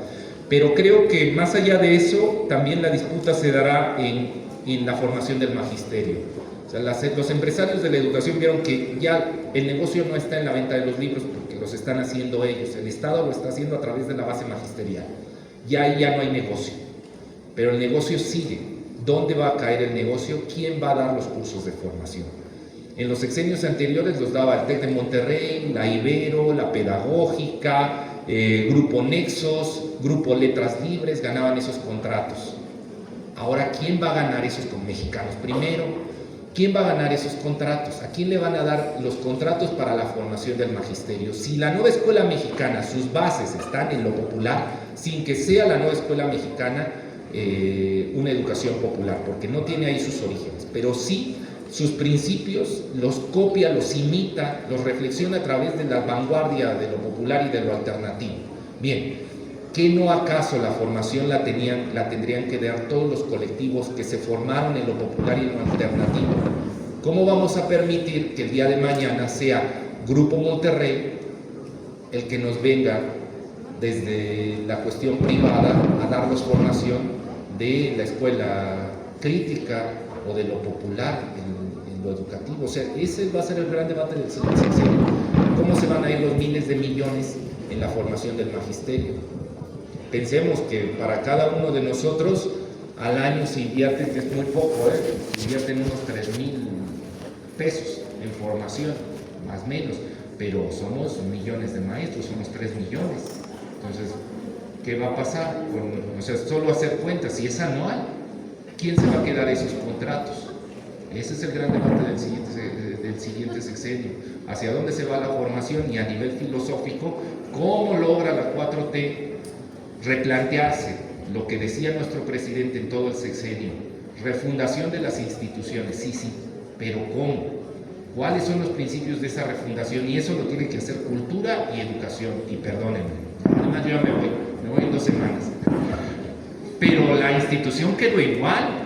Pero creo que más allá de eso, también la disputa se dará en la formación del magisterio. O sea, los empresarios de la educación vieron que ya el negocio no está en la venta de los libros porque los están haciendo ellos. El Estado lo está haciendo a través de la base magisterial. Ya no hay negocio. Pero el negocio sigue. ¿Dónde va a caer el negocio? ¿Quién va a dar los cursos de formación? En los sexenios anteriores los daba el TEC de Monterrey, la Ibero, la Pedagógica, Grupo Nexos, Grupo Letras Libres, ganaban esos contratos. Ahora, ¿quién va a ganar esos con Mexicanos Primero? ¿Quién va a ganar esos contratos? ¿A quién le van a dar los contratos para la formación del magisterio? Si la nueva escuela mexicana, sus bases están en lo popular, sin que sea la nueva escuela mexicana una educación popular, porque no tiene ahí sus orígenes, pero sí sus principios los copia, los imita, los reflexiona a través de la vanguardia de lo popular y de lo alternativo. Bien, ¿qué no acaso la formación la tendrían que dar todos los colectivos que se formaron en lo popular y en lo alternativo? ¿Cómo vamos a permitir que el día de mañana sea Grupo Monterrey el que nos venga desde la cuestión privada a darnos formación de la escuela crítica o de lo popular en lo educativo? O sea, ese va a ser el gran debate del sexenio. ¿Cómo se van a ir los miles de millones en la formación del magisterio? Pensemos que para cada uno de nosotros al año se invierte, que es muy poco, se invierten unos 3,000 pesos en formación, más o menos, pero somos millones de maestros, somos 3 millones. Entonces, ¿qué va a pasar? O sea, solo hacer cuentas, si es anual, ¿quién se va a quedar esos contratos? Ese es el gran debate del siguiente sexenio. ¿Hacia dónde se va la formación? Y a nivel filosófico, ¿cómo logra la 4T replantearse lo que decía nuestro presidente en todo el sexenio? Refundación de las instituciones, sí, pero ¿cómo? ¿Cuáles son los principios de esa refundación? Y eso lo tiene que hacer cultura y educación. Y perdónenme, además yo ya me voy en 2 semanas. Pero la institución quedó igual,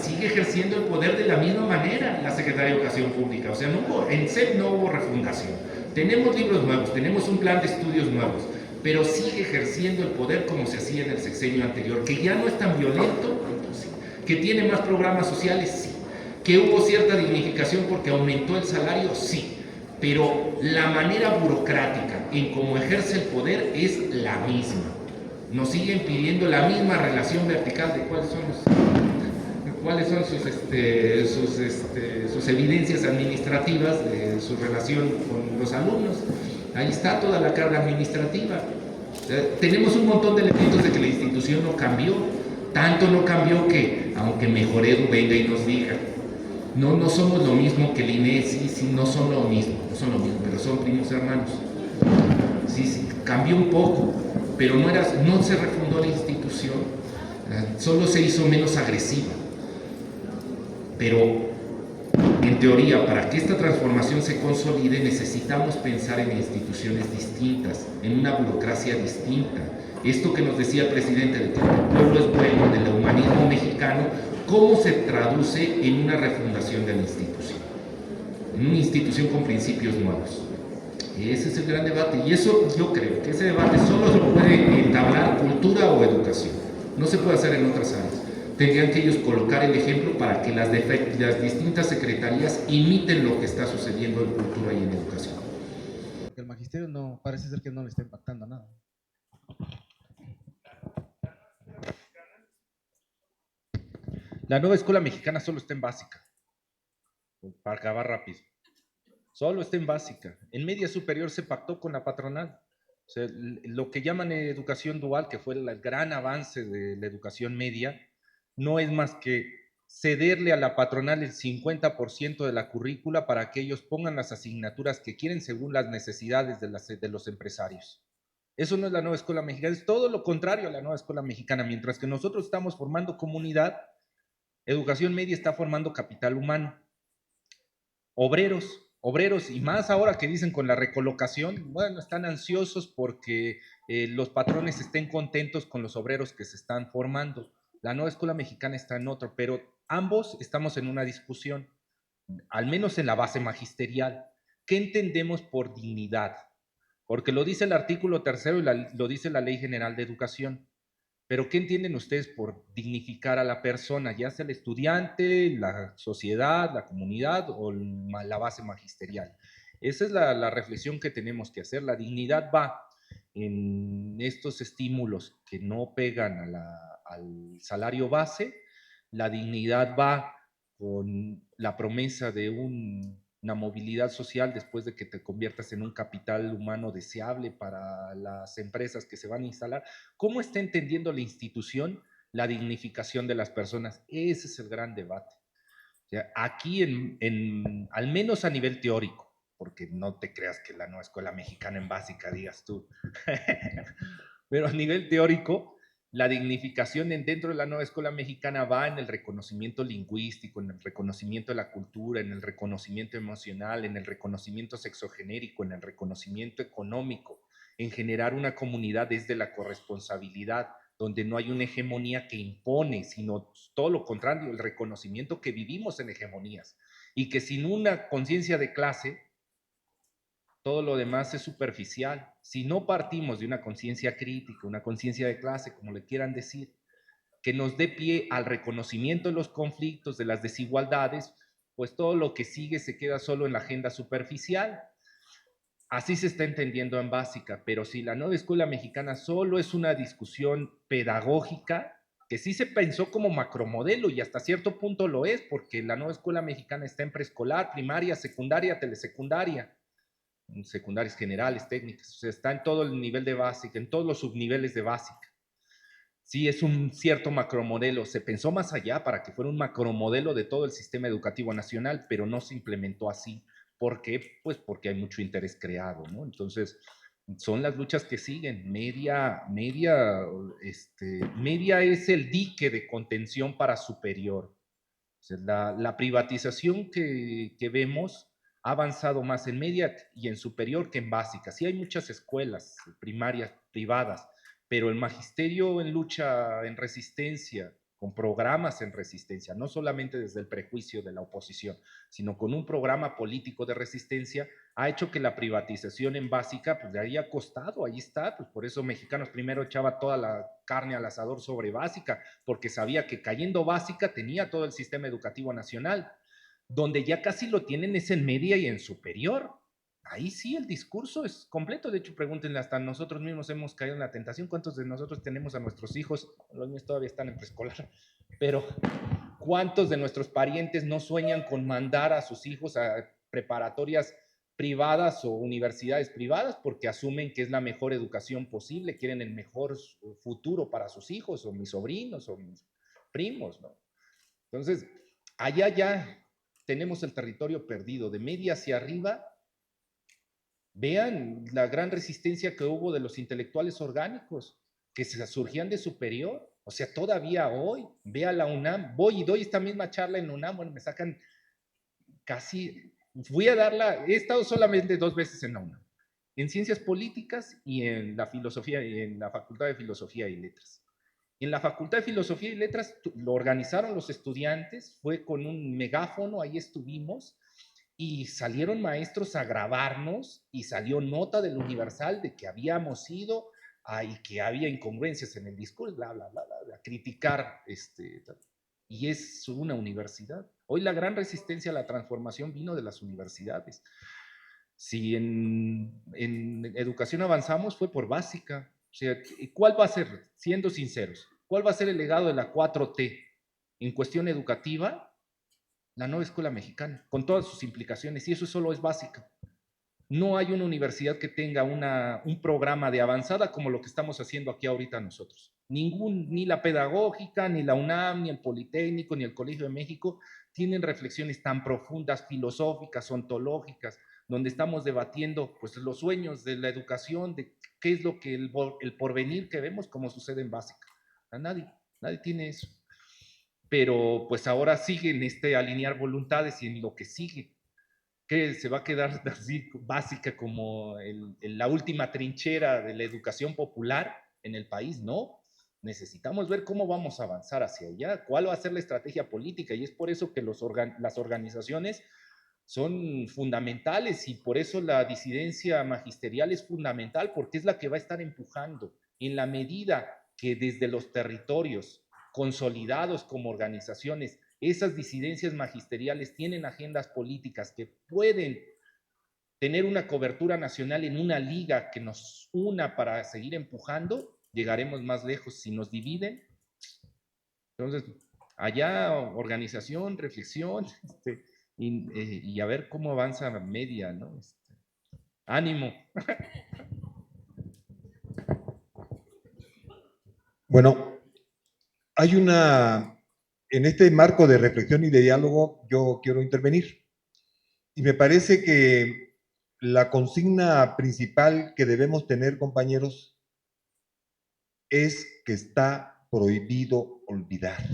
sigue ejerciendo el poder de la misma manera la Secretaría de Educación Pública. O sea, en SEP no hubo refundación. Tenemos libros nuevos, tenemos un plan de estudios nuevos, pero sigue ejerciendo el poder como se hacía en el sexenio anterior, que ya no es tan violento, sí, que tiene más programas sociales, sí, que hubo cierta dignificación porque aumentó el salario, sí, pero la manera burocrática en cómo ejerce el poder es la misma. Nos siguen pidiendo la misma relación vertical de cuáles son sus evidencias administrativas de su relación con los alumnos. Ahí está toda la carga administrativa. Tenemos un montón de elementos de que la institución no cambió. Tanto no cambió que, aunque Mejoredu venga y nos diga, no somos lo mismo que el INE, sí, no son lo mismo, pero son primos hermanos. Sí, cambió un poco, pero no se refundó la institución, solo se hizo menos agresiva. Pero, en teoría, para que esta transformación se consolide, necesitamos pensar en instituciones distintas, en una burocracia distinta. Esto que nos decía el presidente de que el pueblo es bueno, del humanismo mexicano, ¿cómo se traduce en una refundación de la institución? En una institución con principios nuevos. Ese es el gran debate, y eso yo creo que ese debate solo lo puede entablar cultura o educación. No se puede hacer en otras áreas. Tendrían que ellos colocar el ejemplo para que las distintas secretarías imiten lo que está sucediendo en cultura y en educación. El magisterio no parece ser que no le está impactando nada. La nueva escuela mexicana solo está en básica, para acabar rápido. Solo está en básica. En media superior se pactó con la patronal. O sea, lo que llaman educación dual, que fue el gran avance de la educación media, no es más que cederle a la patronal el 50% de la currícula para que ellos pongan las asignaturas que quieren según las necesidades de los empresarios. Eso no es la nueva escuela mexicana, es todo lo contrario a la nueva escuela mexicana. Mientras que nosotros estamos formando comunidad, educación media está formando capital humano. Obreros, y más ahora que dicen con la recolocación, bueno, están ansiosos porque los patrones estén contentos con los obreros que se están formando. La nueva escuela mexicana está en otro, pero ambos estamos en una discusión, al menos en la base magisterial. ¿Qué entendemos por dignidad? Porque lo dice el artículo 3 y lo dice la Ley General de Educación. Pero ¿qué entienden ustedes por dignificar a la persona? Ya sea el estudiante, la sociedad, la comunidad o la base magisterial. Esa es la reflexión que tenemos que hacer. La dignidad va en estos estímulos que no pegan al salario base. La dignidad va con la promesa de una movilidad social después de que te conviertas en un capital humano deseable para las empresas que se van a instalar. ¿Cómo está entendiendo la institución la dignificación de las personas? Ese es el gran debate. O sea, aquí, al menos a nivel teórico, porque no te creas que la nueva escuela mexicana en básica digas tú, pero a nivel teórico, la dignificación dentro de la nueva escuela mexicana va en el reconocimiento lingüístico, en el reconocimiento de la cultura, en el reconocimiento emocional, en el reconocimiento sexogenérico, en el reconocimiento económico, en generar una comunidad desde la corresponsabilidad, donde no hay una hegemonía que impone, sino todo lo contrario, el reconocimiento que vivimos en hegemonías y que sin una conciencia de clase, todo lo demás es superficial. Si no partimos de una conciencia crítica, una conciencia de clase, como le quieran decir, que nos dé pie al reconocimiento de los conflictos, de las desigualdades, pues todo lo que sigue se queda solo en la agenda superficial. Así se está entendiendo en básica, pero si la nueva escuela mexicana solo es una discusión pedagógica, que sí se pensó como macromodelo y hasta cierto punto lo es, porque la nueva escuela mexicana está en preescolar, primaria, secundaria, telesecundaria, secundarias generales, técnicas, o sea, está en todo el nivel de básica, en todos los subniveles de básica. Sí, es un cierto macromodelo, se pensó más allá para que fuera un macromodelo de todo el sistema educativo nacional, pero no se implementó así. ¿Por qué? Pues porque hay mucho interés creado, ¿no? Entonces, son las luchas que siguen. Media es el dique de contención para superior. O sea, la privatización que vemos ha avanzado más en media y en superior que en básica. Sí hay muchas escuelas primarias privadas, pero el magisterio en lucha, en resistencia, con programas en resistencia, no solamente desde el prejuicio de la oposición, sino con un programa político de resistencia, ha hecho que la privatización en básica, pues le haya costado, ahí está, pues por eso Mexicanos Primero echaba toda la carne al asador sobre básica, porque sabía que cayendo básica tenía todo el sistema educativo nacional. Donde ya casi lo tienen es en media y en superior. ahí sí el discurso es completo. De hecho, pregúntenle, hasta nosotros mismos hemos caído en la tentación. ¿Cuántos de nosotros tenemos a nuestros hijos? Los míos todavía están en preescolar, pero ¿cuántos de nuestros parientes no sueñan con mandar a sus hijos a preparatorias privadas o universidades privadas porque asumen que es la mejor educación posible, quieren el mejor futuro para sus hijos o mis sobrinos o mis primos, ¿no? Entonces, allá ya tenemos el territorio perdido, de media hacia arriba. Vean la gran resistencia que hubo de los intelectuales orgánicos, que se surgían de superior. O sea, todavía hoy, ve a la UNAM, voy y doy esta misma charla en UNAM, bueno, me sacan casi, voy a darla, he estado solamente 2 veces en la UNAM, en Ciencias Políticas y en la Filosofía, en la Facultad de Filosofía y Letras. En la Facultad de Filosofía y Letras lo organizaron los estudiantes, fue con un megáfono, ahí estuvimos, y salieron maestros a grabarnos y salió nota del Universal de que habíamos ido y que había incongruencias en el discurso, bla, bla, bla, bla, a criticar. Y es una universidad. Hoy la gran resistencia a la transformación vino de las universidades. Si en educación avanzamos fue por básica. O sea, ¿cuál va a ser, siendo sinceros, cuál va a ser el legado de la 4T en cuestión educativa? La nueva escuela mexicana, con todas sus implicaciones, y eso solo es básica. No hay una universidad que tenga un programa de avanzada como lo que estamos haciendo aquí ahorita nosotros. Ni la pedagógica, ni la UNAM, ni el Politécnico, ni el Colegio de México tienen reflexiones tan profundas, filosóficas, ontológicas, donde estamos debatiendo pues, los sueños de la educación, de qué es lo que el porvenir que vemos, como sucede en básica. Nadie tiene eso. Pero pues ahora sigue en alinear voluntades y en lo que sigue, que se va a quedar así básica como la última trinchera de la educación popular en el país. No, necesitamos ver cómo vamos a avanzar hacia allá, cuál va a ser la estrategia política, y es por eso que las organizaciones son fundamentales, y por eso la disidencia magisterial es fundamental, porque es la que va a estar empujando en la medida que desde los territorios consolidados como organizaciones, esas disidencias magisteriales tienen agendas políticas que pueden tener una cobertura nacional en una liga que nos una para seguir empujando, llegaremos más lejos. Si nos dividen, entonces allá organización, reflexión, y a ver cómo avanza media, ¿no? Ánimo. Bueno, en este marco de reflexión y de diálogo, yo quiero intervenir. Y me parece que la consigna principal que debemos tener, compañeros, es que está prohibido olvidar.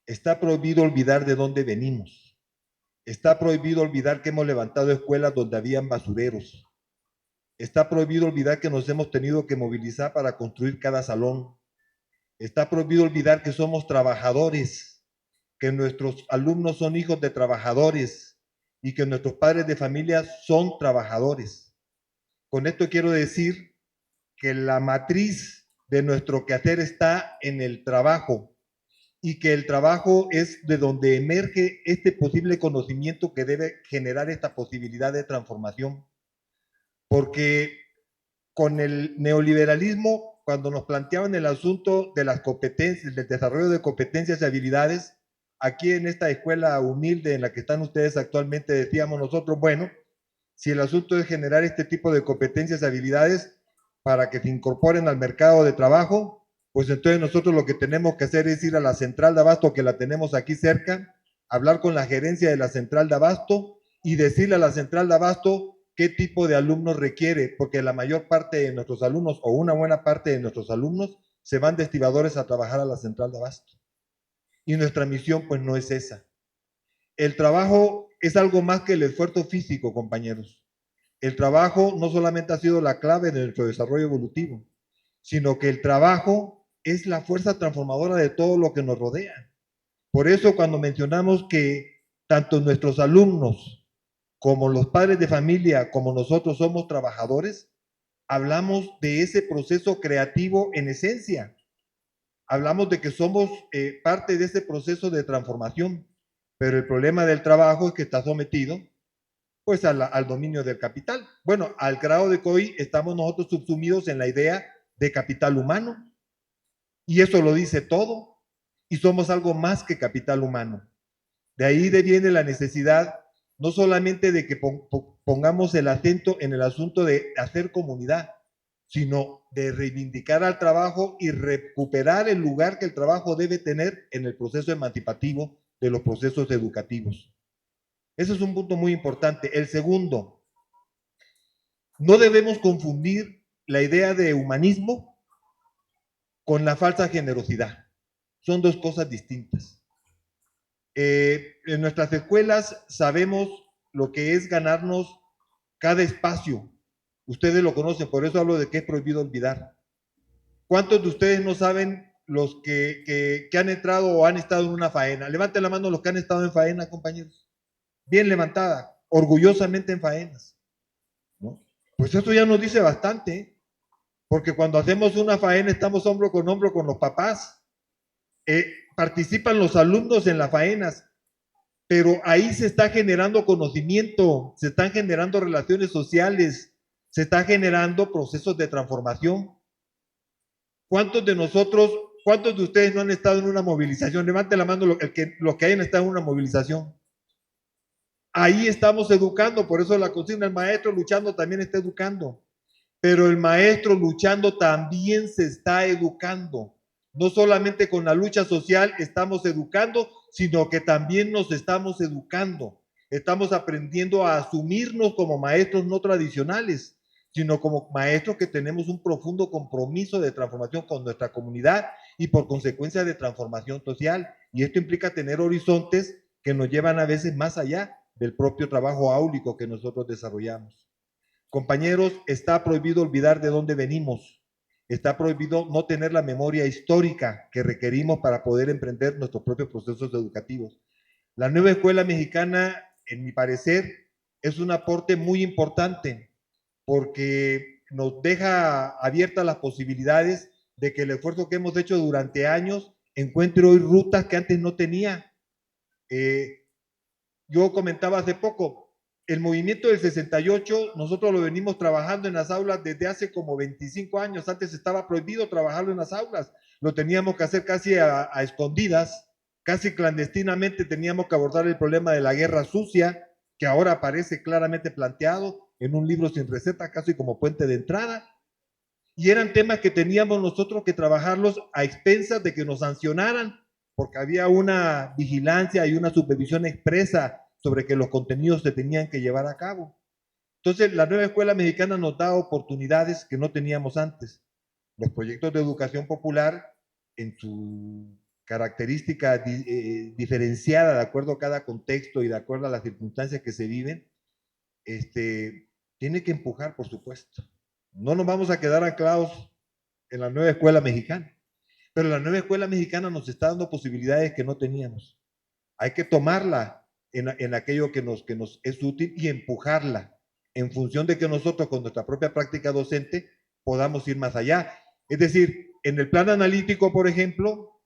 Está prohibido olvidar de dónde venimos. Está prohibido olvidar que hemos levantado escuelas donde habían basureros. Está prohibido olvidar que nos hemos tenido que movilizar para construir cada salón. Está prohibido olvidar que somos trabajadores, que nuestros alumnos son hijos de trabajadores y que nuestros padres de familia son trabajadores. Con esto quiero decir que la matriz de nuestro quehacer está en el trabajo y que el trabajo es de donde emerge este posible conocimiento que debe generar esta posibilidad de transformación. Porque con el neoliberalismo, cuando nos planteaban el asunto de las competencias, del desarrollo de competencias y habilidades, aquí en esta escuela humilde en la que están ustedes actualmente, decíamos nosotros, bueno, si el asunto es generar este tipo de competencias y habilidades para que se incorporen al mercado de trabajo, pues entonces nosotros lo que tenemos que hacer es ir a la central de abasto, que la tenemos aquí cerca, hablar con la gerencia de la central de abasto y decirle a la central de abasto qué tipo de alumnos requiere, porque la mayor parte de nuestros alumnos, o una buena parte de nuestros alumnos, se van de estibadores a trabajar a la central de abasto. Y nuestra misión pues no es esa. El trabajo es algo más que el esfuerzo físico, compañeros. El trabajo no solamente ha sido la clave de nuestro desarrollo evolutivo, sino que el trabajo es la fuerza transformadora de todo lo que nos rodea. Por eso cuando mencionamos que tanto nuestros alumnos como los padres de familia, como nosotros somos trabajadores, hablamos de ese proceso creativo en esencia. Hablamos de que somos parte de ese proceso de transformación, pero el problema del trabajo es que está sometido pues al dominio del capital. Bueno, al grado de que hoy estamos nosotros subsumidos en la idea de capital humano. Y eso lo dice todo. Y somos algo más que capital humano. De ahí viene la necesidad no solamente de que pongamos el acento en el asunto de hacer comunidad, sino de reivindicar al trabajo y recuperar el lugar que el trabajo debe tener en el proceso emancipativo de los procesos educativos. Ese es un punto muy importante. El segundo, no debemos confundir la idea de humanismo con la falsa generosidad. Son dos cosas distintas. En nuestras escuelas sabemos lo que es ganarnos cada espacio. Ustedes lo conocen, por eso hablo de que es prohibido olvidar. ¿Cuántos de ustedes no saben los que han entrado o han estado en una faena? Levanten la mano los que han estado en faena, compañeros. Bien levantada, orgullosamente en faenas, ¿no? Pues eso ya nos dice bastante, porque cuando hacemos una faena estamos hombro con los papás. Participan los alumnos en las faenas, pero ahí se está generando conocimiento, se están generando relaciones sociales, se está generando procesos de transformación. ¿Cuántos de ustedes no han estado en una movilización? Levanten la mano los que hayan estado en una movilización. Ahí estamos educando, por eso la consigna, el maestro luchando también está educando, pero el maestro luchando también se está educando. No solamente con la lucha social estamos educando, sino que también nos estamos educando. Estamos aprendiendo a asumirnos como maestros no tradicionales, sino como maestros que tenemos un profundo compromiso de transformación con nuestra comunidad y por consecuencia de transformación social. Y esto implica tener horizontes que nos llevan a veces más allá del propio trabajo áulico que nosotros desarrollamos. Compañeros, está prohibido olvidar de dónde venimos. Está prohibido no tener la memoria histórica que requerimos para poder emprender nuestros propios procesos educativos. La nueva escuela mexicana, en mi parecer, es un aporte muy importante porque nos deja abiertas las posibilidades de que el esfuerzo que hemos hecho durante años encuentre hoy rutas que antes no tenía. Yo comentaba hace poco, el movimiento del 68, nosotros lo venimos trabajando en las aulas desde hace como 25 años. Antes estaba prohibido trabajarlo en las aulas. Lo teníamos que hacer casi a escondidas, casi clandestinamente teníamos que abordar el problema de la guerra sucia, que ahora aparece claramente planteado en un libro sin receta, casi como puente de entrada. Y eran temas que teníamos nosotros que trabajarlos a expensas de que nos sancionaran, porque había una vigilancia y una supervisión expresa sobre que los contenidos se tenían que llevar a cabo. Entonces, la nueva escuela mexicana nos da oportunidades que no teníamos antes. Los proyectos de educación popular, en su característica diferenciada de acuerdo a cada contexto y de acuerdo a las circunstancias que se viven, tiene que empujar, por supuesto. No nos vamos a quedar anclados en la nueva escuela mexicana, pero la nueva escuela mexicana nos está dando posibilidades que no teníamos. Hay que tomarla en aquello que nos es útil y empujarla en función de que nosotros con nuestra propia práctica docente podamos ir más allá. Es decir, en el plan analítico, por ejemplo,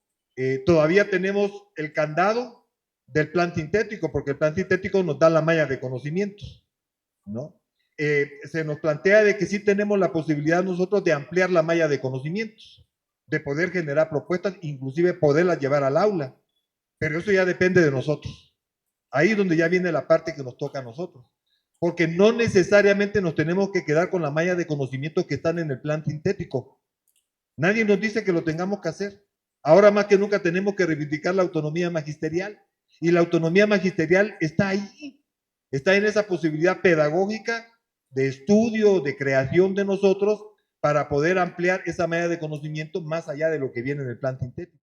todavía tenemos el candado del plan sintético, porque el plan sintético nos da la malla de conocimientos, ¿no? Se nos plantea de que sí tenemos la posibilidad nosotros de ampliar la malla de conocimientos, de poder generar propuestas, inclusive poderlas llevar al aula, pero eso ya depende de nosotros. Ahí es donde ya viene la parte que nos toca a nosotros, porque no necesariamente nos tenemos que quedar con la malla de conocimientos que están en el plan sintético. Nadie nos dice que lo tengamos que hacer. Ahora más que nunca tenemos que reivindicar la autonomía magisterial, y la autonomía magisterial está ahí, está en esa posibilidad pedagógica de estudio, de creación de nosotros para poder ampliar esa malla de conocimiento más allá de lo que viene en el plan sintético.